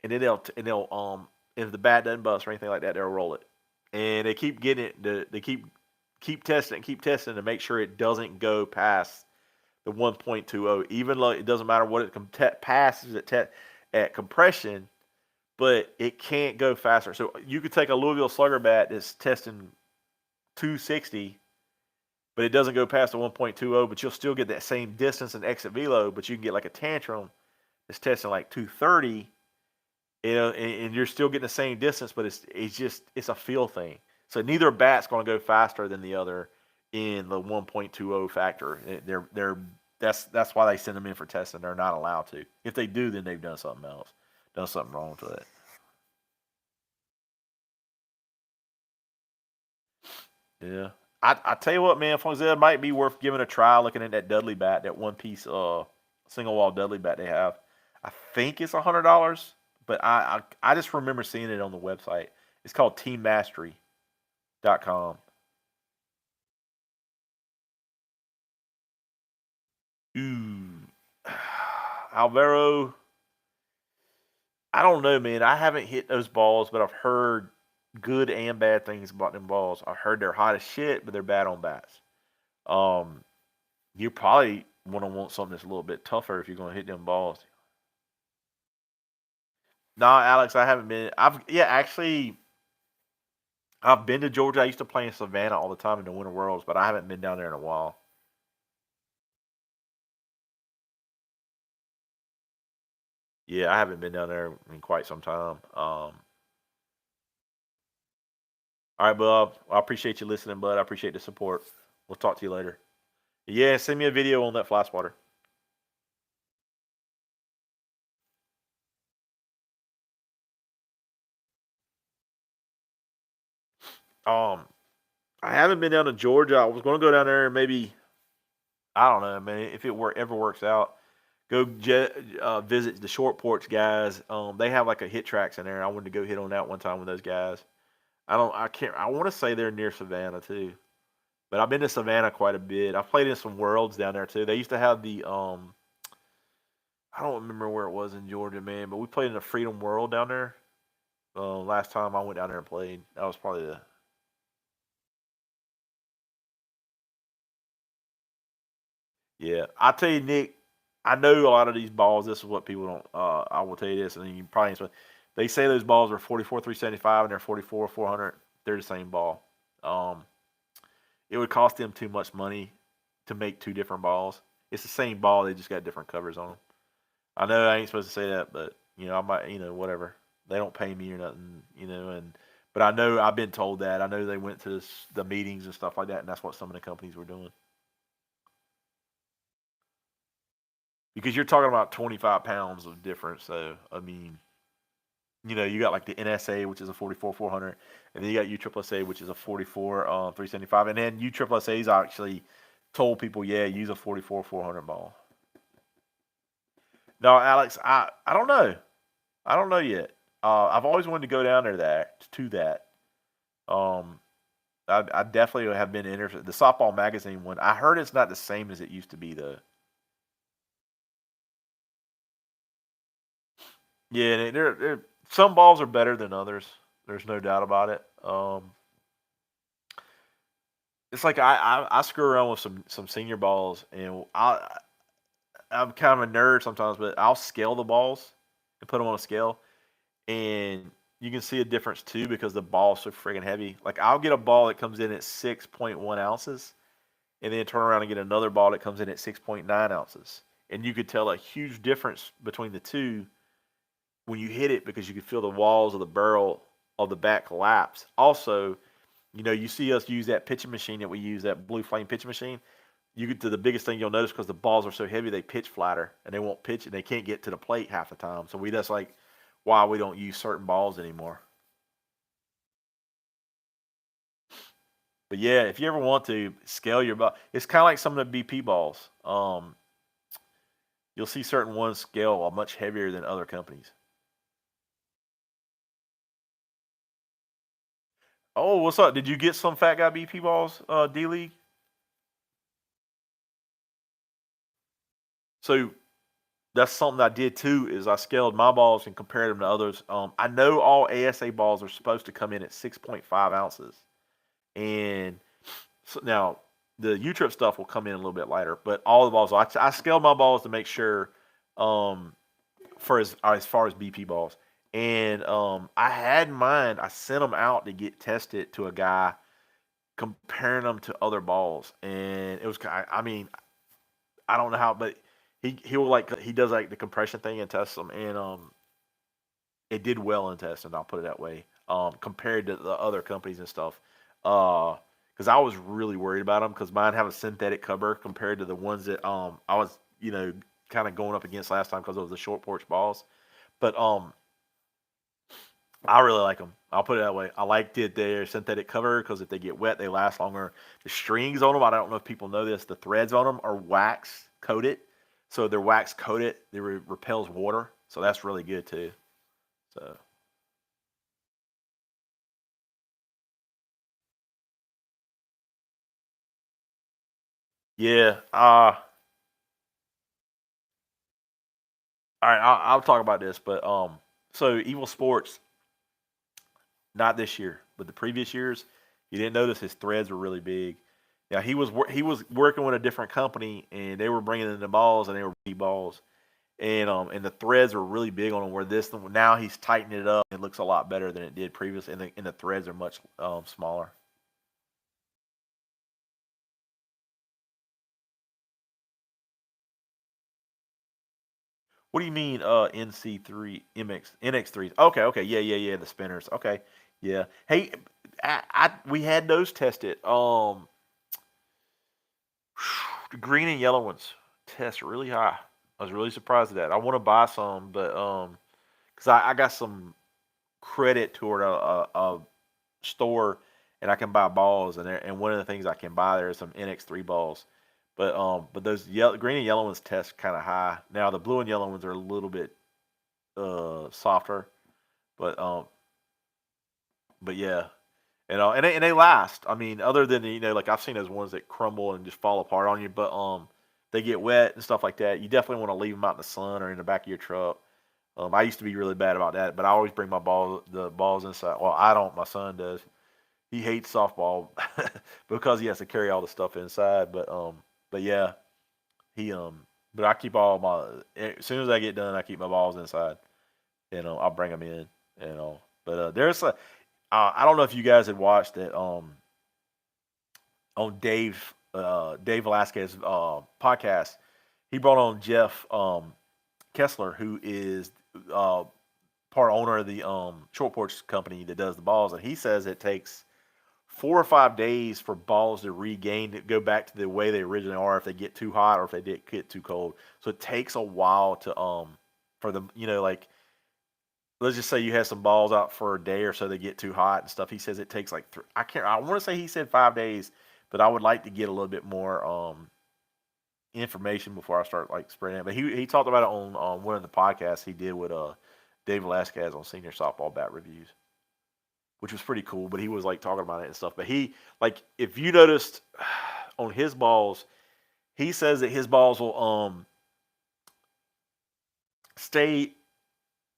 and then they'll if the bat doesn't bust or anything like that, they'll roll it, and they keep getting it. They keep testing, keep testing to make sure it doesn't go past the 1.20, even though it doesn't matter what it passes at compression, but it can't go faster. So you could take a Louisville Slugger bat that's testing 260, but it doesn't go past the 1.20, but you'll still get that same distance and exit velo, but you can get like a tantrum that's testing like 230, and you're still getting the same distance, but it's a feel thing. So neither bat's going to go faster than the other in the 1.20 factor. That's why they send them in for testing. They're not allowed to. If they do, then they've done something else, done something wrong to it. Yeah. I tell you what, man, Fonzetta might be worth giving a try looking at that Dudley bat, that one piece single wall Dudley bat they have. I think it's $100, but I just remember seeing it on the website. It's called teammastery.com. Ooh. Alvaro, I don't know, man. I haven't hit those balls, but I've heard good and bad things about them balls. I've heard they're hot as shit, but they're bad on bats. Um, you probably want to want something that's a little bit tougher if you're going to hit them balls. Nah, Alex, I haven't been. Actually, I've been to Georgia. I used to play in Savannah all the time in the Winter Worlds, but I haven't been down there in a while. Yeah, I haven't been down there in quite some time. All right, bud. I appreciate you listening, bud. I appreciate the support. We'll talk to you later. Yeah, send me a video on that fly swatter. Um, I haven't been down to Georgia. I was going to go down there and maybe I don't know, man. If it ever works out, visit the short porch guys. They have like a hit tracks in there. I wanted to go hit on that one time with those guys. I don't. I can't. I want to say they're near Savannah too, but I've been to Savannah quite a bit. I've played in some worlds down there too. They used to have the. I don't remember where it was in Georgia, man, but we played in the Freedom World down there. Last time I went down there and played, that was probably the. Yeah, I tell you, Nick. I know a lot of these balls. This is what people don't. I will tell you this, and you probably. They say those balls are 44 375 and they're 44 400. They're the same ball. Um, it would cost them too much money to make two different balls. It's the same ball. They just got different covers on them. I know I ain't supposed to say that, but I might. Whatever. They don't pay me or nothing. And but I know I've been told that. I know they went to the meetings and stuff like that, and that's what some of the companies were doing. Because you're talking about 25 pounds of difference. So I mean, you got like the NSA, which is a 44 400, and then you got USSSA, which is a 44 375, and then USSSA's actually told people, yeah, use a 44 400 ball. No, Alex, I don't know. I don't know yet. I've always wanted to go down there to that. Um, I definitely have been interested. The softball magazine one, I heard it's not the same as it used to be though. Yeah, some balls are better than others. There's no doubt about it. It's like I screw around with some senior balls, and I'm kind of a nerd sometimes, but I'll scale the balls and put them on a scale, and you can see a difference too because the ball's so friggin' heavy. Like I'll get a ball that comes in at 6.1 ounces, and then turn around and get another ball that comes in at 6.9 ounces, and you could tell a huge difference between the two when you hit it because you could feel the walls of the barrel of the bat collapse. Also, you see us use that pitching machine that we use, that blue flame pitching machine. You get to the biggest thing you'll notice because the balls are so heavy, they pitch flatter and they won't pitch and they can't get to the plate half the time. So that's like why we don't use certain balls anymore. But yeah, if you ever want to scale your ball, it's kind of like some of the BP balls. You'll see certain ones scale much heavier than other companies. Oh, what's up? Did you get some fat guy BP balls, D League? So that's something I did too. Is I scaled my balls and compared them to others. I know all ASA balls are supposed to come in at 6.5 ounces, and so now the U trip stuff will come in a little bit lighter. But all the balls, I scaled my balls to make sure, um, for as far as BP balls, and I had mine. I sent them out to get tested to a guy comparing them to other balls, and it was. I mean, I don't know how, but he does like the compression thing and tests them, and it did well in testing. I'll put it that way. Compared to the other companies and stuff, because I was really worried about them because mine have a synthetic cover compared to the ones that I was kind of going up against last time because it was the short porch balls, but I really like them. I'll put it that way. I liked it. Their synthetic cover because if they get wet, they last longer. The strings on them, I don't know if people know this. The threads on them are wax coated, so they're wax coated. They repels water, so that's really good too. So yeah. All right. I'll talk about this, but so Evil Sports, not this year, but the previous years, you didn't notice his threads were really big. Yeah, he was working with a different company, and they were bringing in the balls, and they were balls, and the threads were really big on them. Where this now he's tightening it up. It looks a lot better than it did previously, and the threads are much smaller. What do you mean NC3 NX3s? Okay, okay, yeah, yeah, yeah, the spinners. Okay, yeah. Hey, we had those tested. The green and yellow ones test really high. I was really surprised at that. I want to buy some, but because I got some credit toward a store, and I can buy balls, and one of the things I can buy there is some NX3 balls. But those green and yellow ones test kind of high. Now the blue and yellow ones are a little bit softer, but yeah, and they last. I mean, other than like I've seen those ones that crumble and just fall apart on you, but they get wet and stuff like that. You definitely want to leave them out in the sun or in the back of your truck. I used to be really bad about that, but I always bring the balls inside. Well, I don't. My son does. He hates softball because he has to carry all the stuff inside. But yeah, he but I keep all my. As soon as I get done, I keep my balls inside. I'll bring them in. But there's a. I don't know if you guys had watched it on Dave Velasquez podcast. He brought on Jeff Kessler, who is part owner of the short porch company that does the balls, and he says it takes 4 or 5 days for balls to regain to go back to the way they originally are if they get too hot or if they get too cold. So it takes a while to for them, like let's just say you have some balls out for a day or so they get too hot and stuff. He says it takes like I want to say he said 5 days, but I would like to get a little bit more information before I start like spreading it. But he talked about it on one of the podcasts he did with Dave Velasquez on senior softball bat reviews, which was pretty cool. But he was like talking about it and stuff. But he like if you noticed on his balls, he says that his balls will stay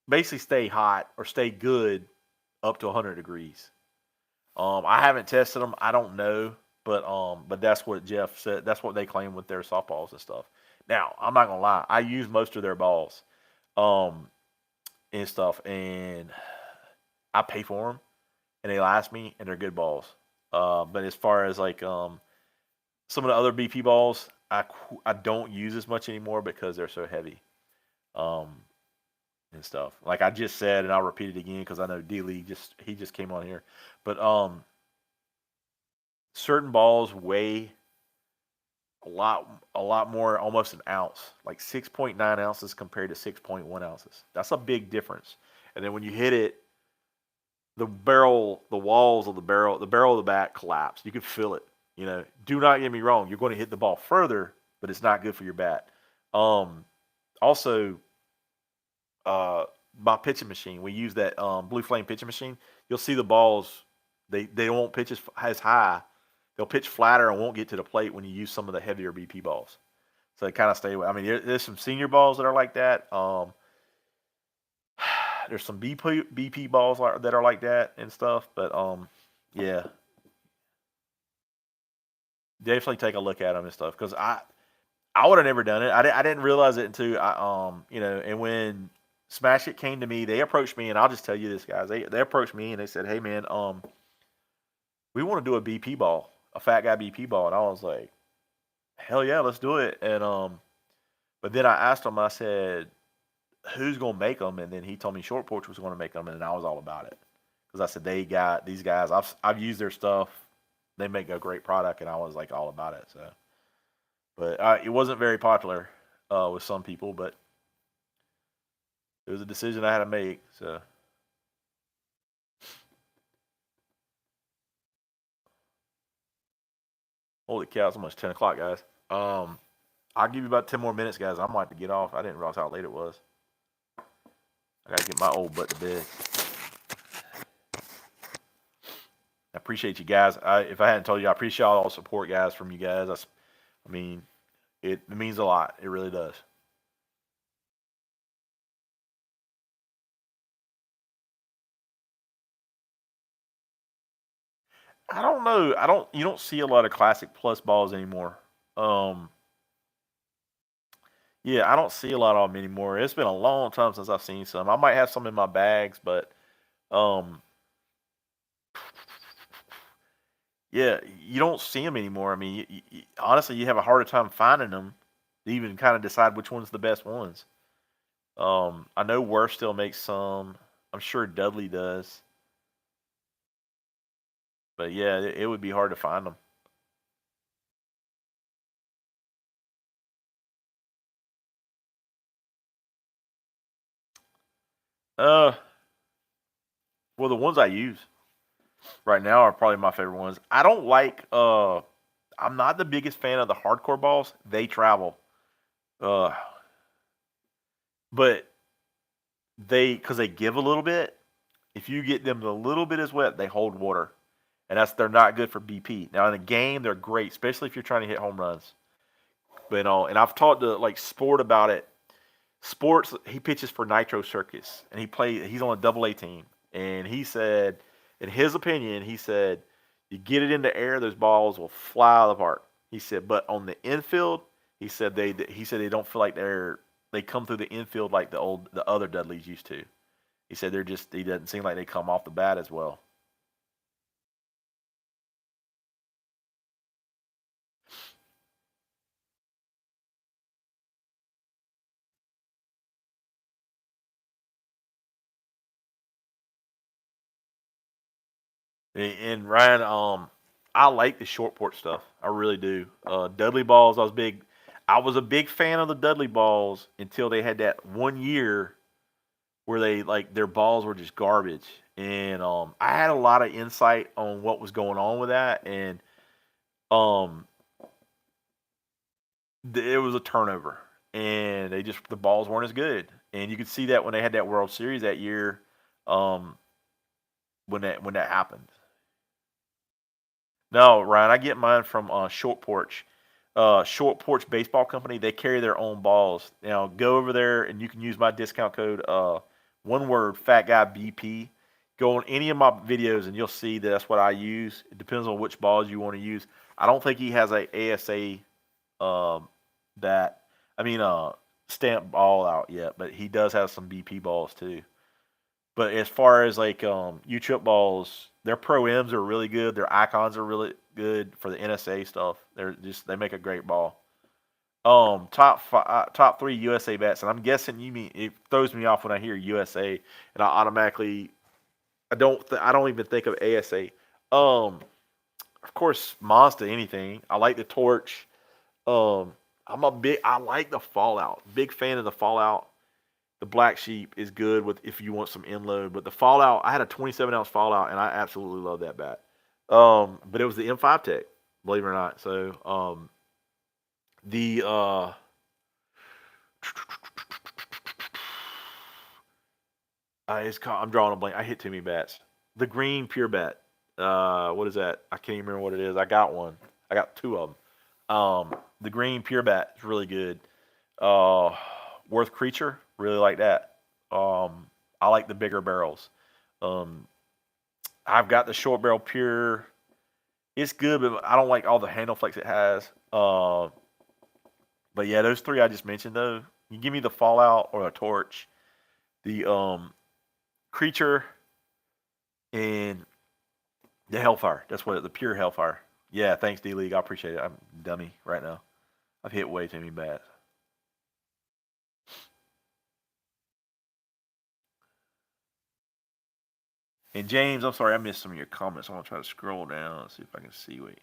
basically stay hot or stay good up to 100 degrees. I haven't tested them. I don't know, but that's what Jeff said. That's what they claim with their softballs and stuff. Now, I'm not gonna lie. I use most of their balls, um, and stuff, and I pay for them, and they last me, and they're good balls. But as far as like some of the other BP balls, I don't use as much anymore because they're so heavy. Um, and stuff. Like I just said, and I'll repeat it again because I know D Lee he just came on here, but certain balls weigh a lot more, almost an ounce, like 6.9 ounces compared to 6.1 ounces. That's a big difference. And then when you hit it, the walls of the barrel of the bat collapse. You can feel it. Do not get me wrong. You're going to hit the ball further, but it's not good for your bat. Um, Also, uh, my pitching machine. We use that Blue Flame pitching machine. You'll see the balls. They won't pitch as high. They'll pitch flatter and won't get to the plate when you use some of the heavier BP balls. So they kind of stay away. I mean, there's some senior balls that are like that. There's some BP balls that are like that and stuff. But yeah, definitely take a look at them and stuff because I would have never done it. I didn't realize it until and when Smash It came to me, they approached me, and I'll just tell you this, guys. They approached me and they said, "Hey, man, we want to do a BP ball, a fat guy BP ball," and I was like, "Hell yeah, let's do it." And but then I asked him, I said, "Who's gonna make them?" And then he told me Short Porch was gonna make them, and I was all about it because I said they got these guys. I've used their stuff. They make a great product, and I was like all about it. So, but it wasn't very popular with some people, but it was a decision I had to make. So, holy cow, it's almost 10 o'clock, guys. I'll give you about 10 more minutes, guys. I'm going to get off. I didn't realize how late it was. I got to get my old butt to bed. I appreciate you guys. If I hadn't told you, I appreciate all the support, guys, from you guys. I mean, it means a lot. It really does. I don't know. You don't see a lot of classic plus balls anymore. Um, yeah, I don't see a lot of them anymore. It's been a long time since I've seen some. I might have some in my bags, but um, yeah, you don't see them anymore. I mean, honestly, you have a harder time finding them to even kind of decide which one's the best ones. I know Worth still makes some. I'm sure Dudley does, but yeah, it would be hard to find them. Uh, well, the ones I use right now are probably my favorite ones. I don't like. I'm not the biggest fan of the hardcore balls. They travel. Uh, but because they give a little bit. If you get them a little bit as wet, they hold water, and they're not good for BP. Now in a game, they're great, especially if you're trying to hit home runs. But and I've talked to like Sport about it. Sports, he pitches for Nitro Circus, and he's on a double A team, and he said, in his opinion, he said, you get it in the air, those balls will fly out of the park. He said, but on the infield, he said they don't feel like they come through the infield like the other Dudleys used to. He said he doesn't seem like they come off the bat as well. And Ryan, I like the short porch stuff. I really do. Dudley balls, I was a big fan of the Dudley balls until they had that 1 year where they like their balls were just garbage. And I had a lot of insight on what was going on with that, and um, it was a turnover, and the balls weren't as good, and you could see that when they had that World Series that year, um, when that happened. No, Ryan, I get mine from Short Porch. Short Porch Baseball Company. They carry their own balls. Now go over there and you can use my discount code. One word, Fat Guy BP. Go on any of my videos and you'll see that's what I use. It depends on which balls you want to use. I don't think he has a ASA um, that I mean stamp ball out yet, but he does have some BP balls too. But as far as like U-chip balls, their Pro M's are really good. Their icons are really good for the NSA stuff. They make a great ball. Top three USA bats, and I'm guessing you mean it throws me off when I hear USA, and I automatically I don't even think of ASA. Um, of course, Mazda anything. I like the Torch. Um, I like the Fallout. Big fan of the Fallout. The Black Sheep is good with if you want some inload, but the Fallout, I had a 27-ounce Fallout, and I absolutely love that bat. But it was the M5 Tech, believe it or not. So the it's called, I'm drawing a blank. I hit too many bats. The green pure bat. What is that? I can't even remember what it is. I got one. I got two of them. The green pure bat is really good. Uh, Worth Creature, really like that. I like the bigger barrels. Um, I've got the short barrel pure. It's good, but I don't like all the handle flex it has. But yeah, those three I just mentioned though. You give me the Fallout or the Torch, the Creature, and the Hellfire. That's what the pure Hellfire. Yeah, thanks D League. I appreciate it. I'm a dummy right now. I've hit way too many bats. And James, I'm sorry I missed some of your comments. I'm gonna try to scroll down and see if I can see what.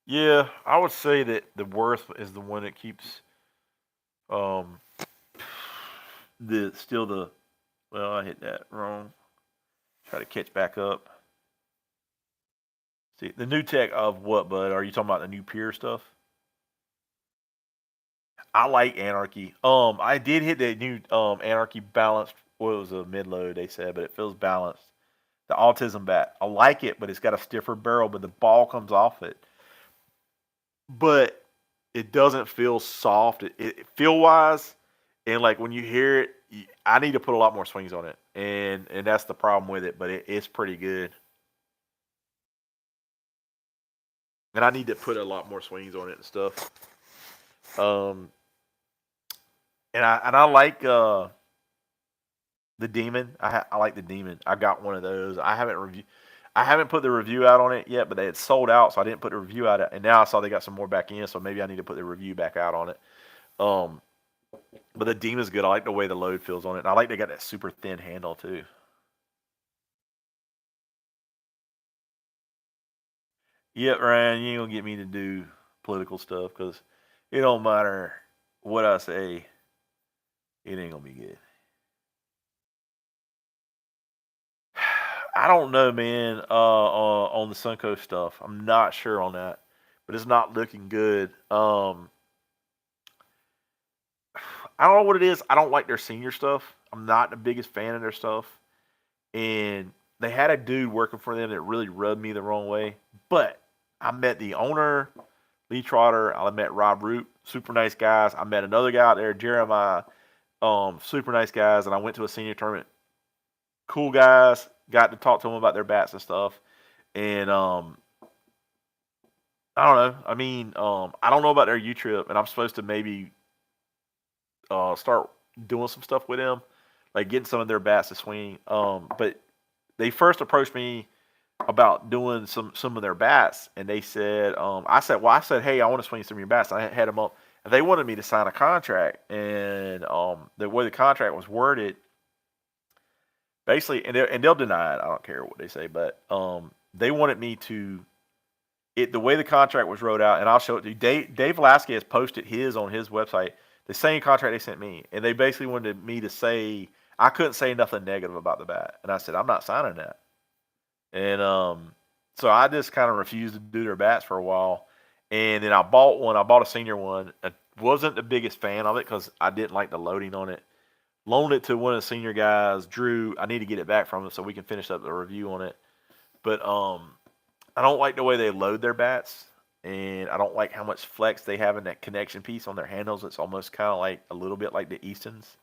Yeah, I would say that the Worth is the one that keeps um the still the well, I hit that wrong. Try to catch back up. See the new tech of what, bud? Are you talking about the new Pure stuff? I like Anarchy. I did hit that new Anarchy balanced. Well, it was a mid load, they said, but it feels balanced. The Autism bat, I like it, but it's got a stiffer barrel, but the ball comes off it. But it doesn't feel soft. It feel wise, and like when you hear it, I need to put a lot more swings on it. and that's the problem with it. But it's pretty good. And I need to put a lot more swings on it and stuff. Um, and I like the demon. I like the demon. I got one of those. I haven't put the review out on it yet, but they had sold out, so I didn't put the review out. And now I saw they got some more back in, so maybe I need to put the review back out on it. Um, but the demon's good. I like the way the load feels on it. And I like they got that super thin handle too. Yeah, Ryan, you ain't gonna get me to do political stuff because it don't matter what I say, it ain't gonna be good. I don't know, man. On the Suncoast stuff, I'm not sure on that, but it's not looking good. I don't know what it is. I don't like their senior stuff. I'm not the biggest fan of their stuff, and they had a dude working for them that really rubbed me the wrong way. But I met the owner, Lee Trotter. I met Rob Root, super nice guys. I met another guy out there, Jeremiah, super nice guys. And I went to a senior tournament. Cool guys. Got to talk to them about their bats and stuff. And I don't know. I mean, I don't know about their U trip, and I'm supposed to maybe start doing some stuff with them, like getting some of their bats to swing. But they first approached me about doing some of their bats, and they said, I said, hey, I want to swing some of your bats. I had them up, and they wanted me to sign a contract, and the way the contract was worded, basically, and they'll deny it. I don't care what they say, but they wanted me to. The way the contract was wrote out, and I'll show it to you. Dave Velasquez posted his on his website, the same contract they sent me, and they basically wanted me to say I couldn't say nothing negative about the bat, and I said I'm not signing that, and so I just kind of refused to do their bats for a while, and then I bought one. I bought a senior one. I wasn't the biggest fan of it because I didn't like the loading on it. Loaned it to one of the senior guys, Drew. I need to get it back from him so we can finish up the review on it, but I don't like the way they load their bats, and I don't like how much flex they have in that connection piece on their handles. It's almost kind of like a little bit like the Eastons,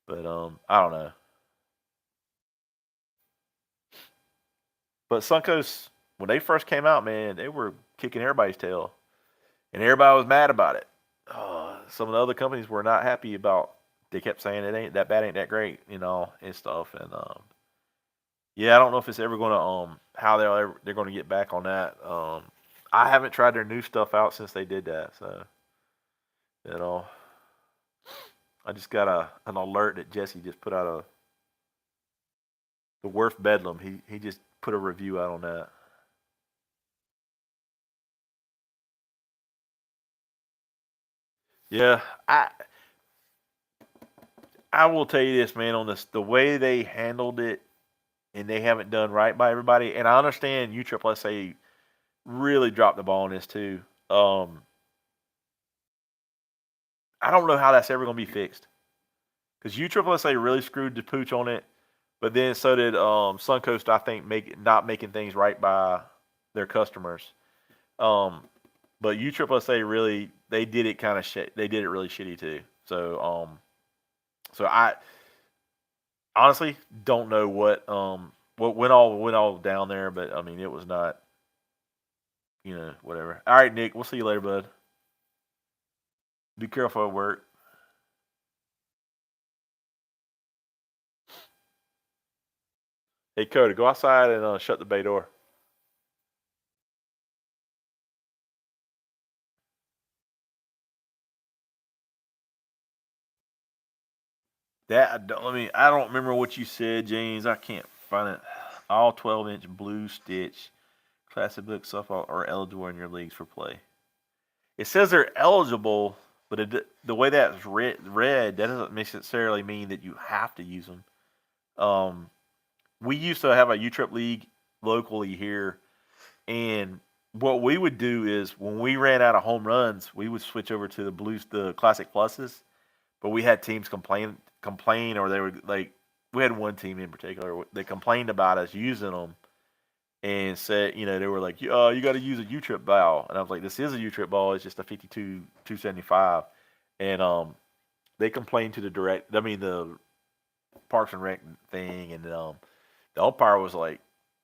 but I don't know. But Suncoast, when they first came out, man, they were kicking everybody's tail, and everybody was mad about it. Some of the other companies were not happy about. They kept saying it ain't that bat ain't that great, and stuff. And yeah, I don't know if it's ever going to how they're going to get back on that. I haven't tried their new stuff out since they did that, so you know, I just got an alert that Jesse just put out the Worth Bedlam. He just put a review out on that. Yeah, I will tell you this, man. On this, the way they handled it, and they haven't done right by everybody. And I understand USSSA really dropped the ball on this too. I don't know how that's ever going to be fixed because USSSA really screwed the pooch on it, but then so did Suncoast. I think not making things right by their customers. Um, but USSSA really they did it kind of shit. They did it really shitty too. So I honestly don't know what went all down there, but I mean it was not whatever. All right, Nick, we'll see you later, bud. Be careful at work. Hey, Cody, go outside and shut the bay door. I don't remember what you said, James. I can't find it. All 12-inch blue stitch classic book softball are eligible in your leagues for play. It says they're eligible, but the way that's read, that doesn't necessarily mean that you have to use them. We used to have a U-Trip league locally here, and what we would do is when we ran out of home runs, we would switch over to the Classic Pluses. But we had teams complain, or they were like, we had one team in particular. They complained about us using them, and said, they were like, you got to use a U-Trip ball, and I was like, this is a U-Trip ball. It's just a 52 275, and they complained to the Parks and Rec thing, and the umpire was like,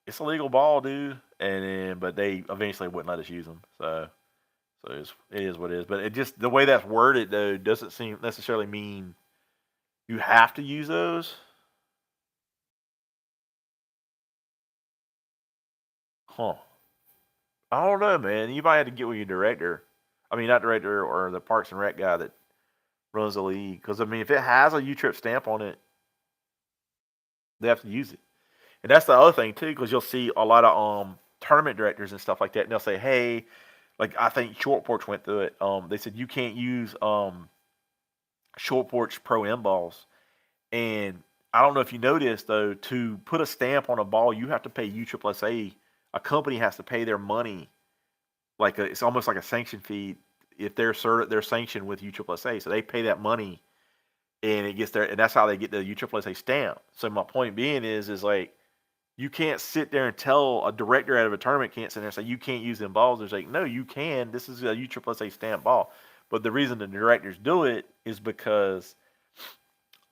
"It's a legal ball, dude." And then, but they eventually wouldn't let us use them. So it is what it is. But it just the way that's worded though doesn't seem necessarily mean you have to use those. Huh. I don't know, man. You might have to get with your director. I mean, not director or the Parks and Rec guy that runs the league. Because I mean, if it has a U-Trip stamp on it, they have to use it. And that's the other thing too, because you'll see a lot of tournament directors and stuff like that, and they'll say, "Hey, like I think Short Porch went through it. They said you can't use Short Porch Pro M balls." And I don't know if you noticed though, to put a stamp on a ball, you have to pay USSSA. A company has to pay their money, it's almost like a sanction fee if they're sanctioned with USSSA. So they pay that money, and it gets there, and that's how they get the USSSA stamp. So my point being is like you can't sit there and tell a director out of a tournament can't sit there and say you can't use them balls. They're like, no, you can. This is a USSSA stamp ball. But the reason the directors do it is because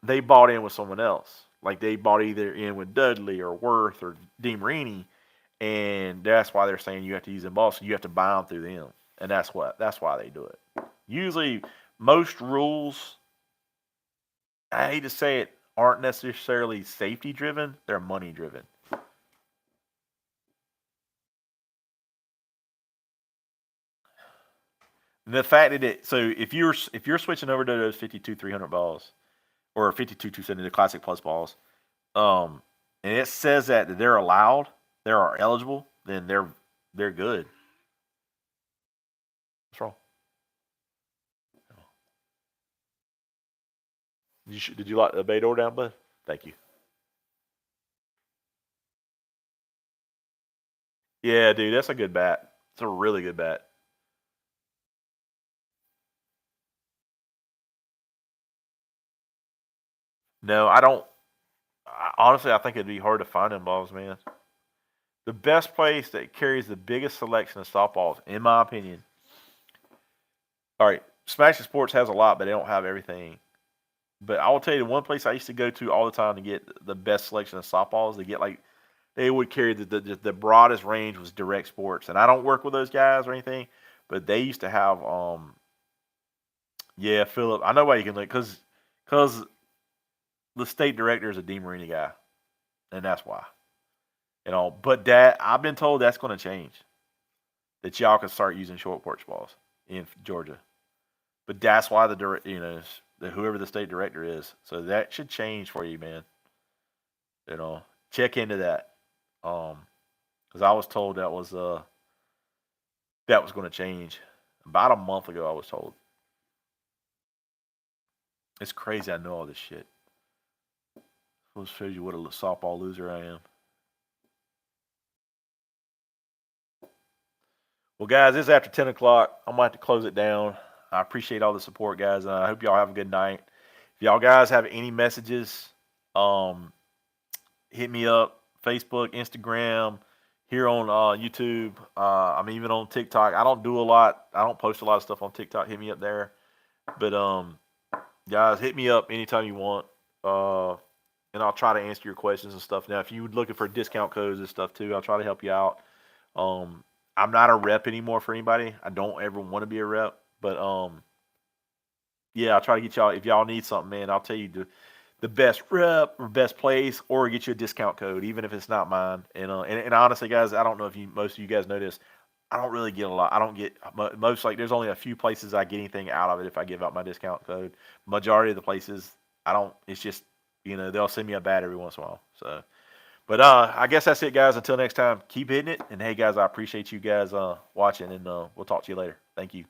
they bought in with someone else. Like they bought either in with Dudley or Worth or DeMarini, and that's why they're saying you have to use them balls. So you have to buy them through them, and that's why they do it. Usually, most rules, I hate to say it, aren't necessarily safety driven. They're money driven. The fact that if you're switching over to those 52 300 balls or 52 270 the classic plus balls, and it says that they're allowed, they are eligible, then they're good. What's wrong? Did you lock the bay door down, bud? Thank you. Yeah, dude, that's a good bat. It's a really good bat. No, I don't. Honestly, I think it'd be hard to find them balls, man. The best place that carries the biggest selection of softballs, in my opinion. All right, Smash Sports has a lot, but they don't have everything. But I will tell you the one place I used to go to all the time to get the best selection of softballs. They would carry the broadest range was Direct Sports, and I don't work with those guys or anything, but they used to have yeah, Philip. I know why you can look because the state director is a DeMarini guy, and that's why. But that I've been told that's going to change. That y'all can start using short porch balls in Georgia, but that's why whoever the state director is. So that should change for you, man. Check into that. Because I was told that was going to change about a month ago. I was told. It's crazy. I know all this shit. This shows you what a softball loser I am. Well, guys, it's after 10 o'clock. I'm going to have to close it down. I appreciate all the support, guys. I hope y'all have a good night. If y'all guys have any messages, hit me up. Facebook, Instagram, here on YouTube. I'm even on TikTok. I don't do a lot. I don't post a lot of stuff on TikTok. Hit me up there. But guys, hit me up anytime you want. And I'll try to answer your questions and stuff. Now, if you're looking for discount codes and stuff too, I'll try to help you out. I'm not a rep anymore for anybody. I don't ever want to be a rep. But yeah, I'll try to get y'all. If y'all need something, man, I'll tell you the best rep or best place, or get you a discount code, even if it's not mine. And honestly, guys, I don't know if most of you guys know this. I don't really get a lot. I don't get most, like there's only a few places I get anything out of it if I give out my discount code. Majority of the places I don't. It's just they'll send me a bat every once in a while. So, but I guess that's it, guys. Until next time, keep hitting it. And hey, guys, I appreciate you guys watching, and we'll talk to you later. Thank you.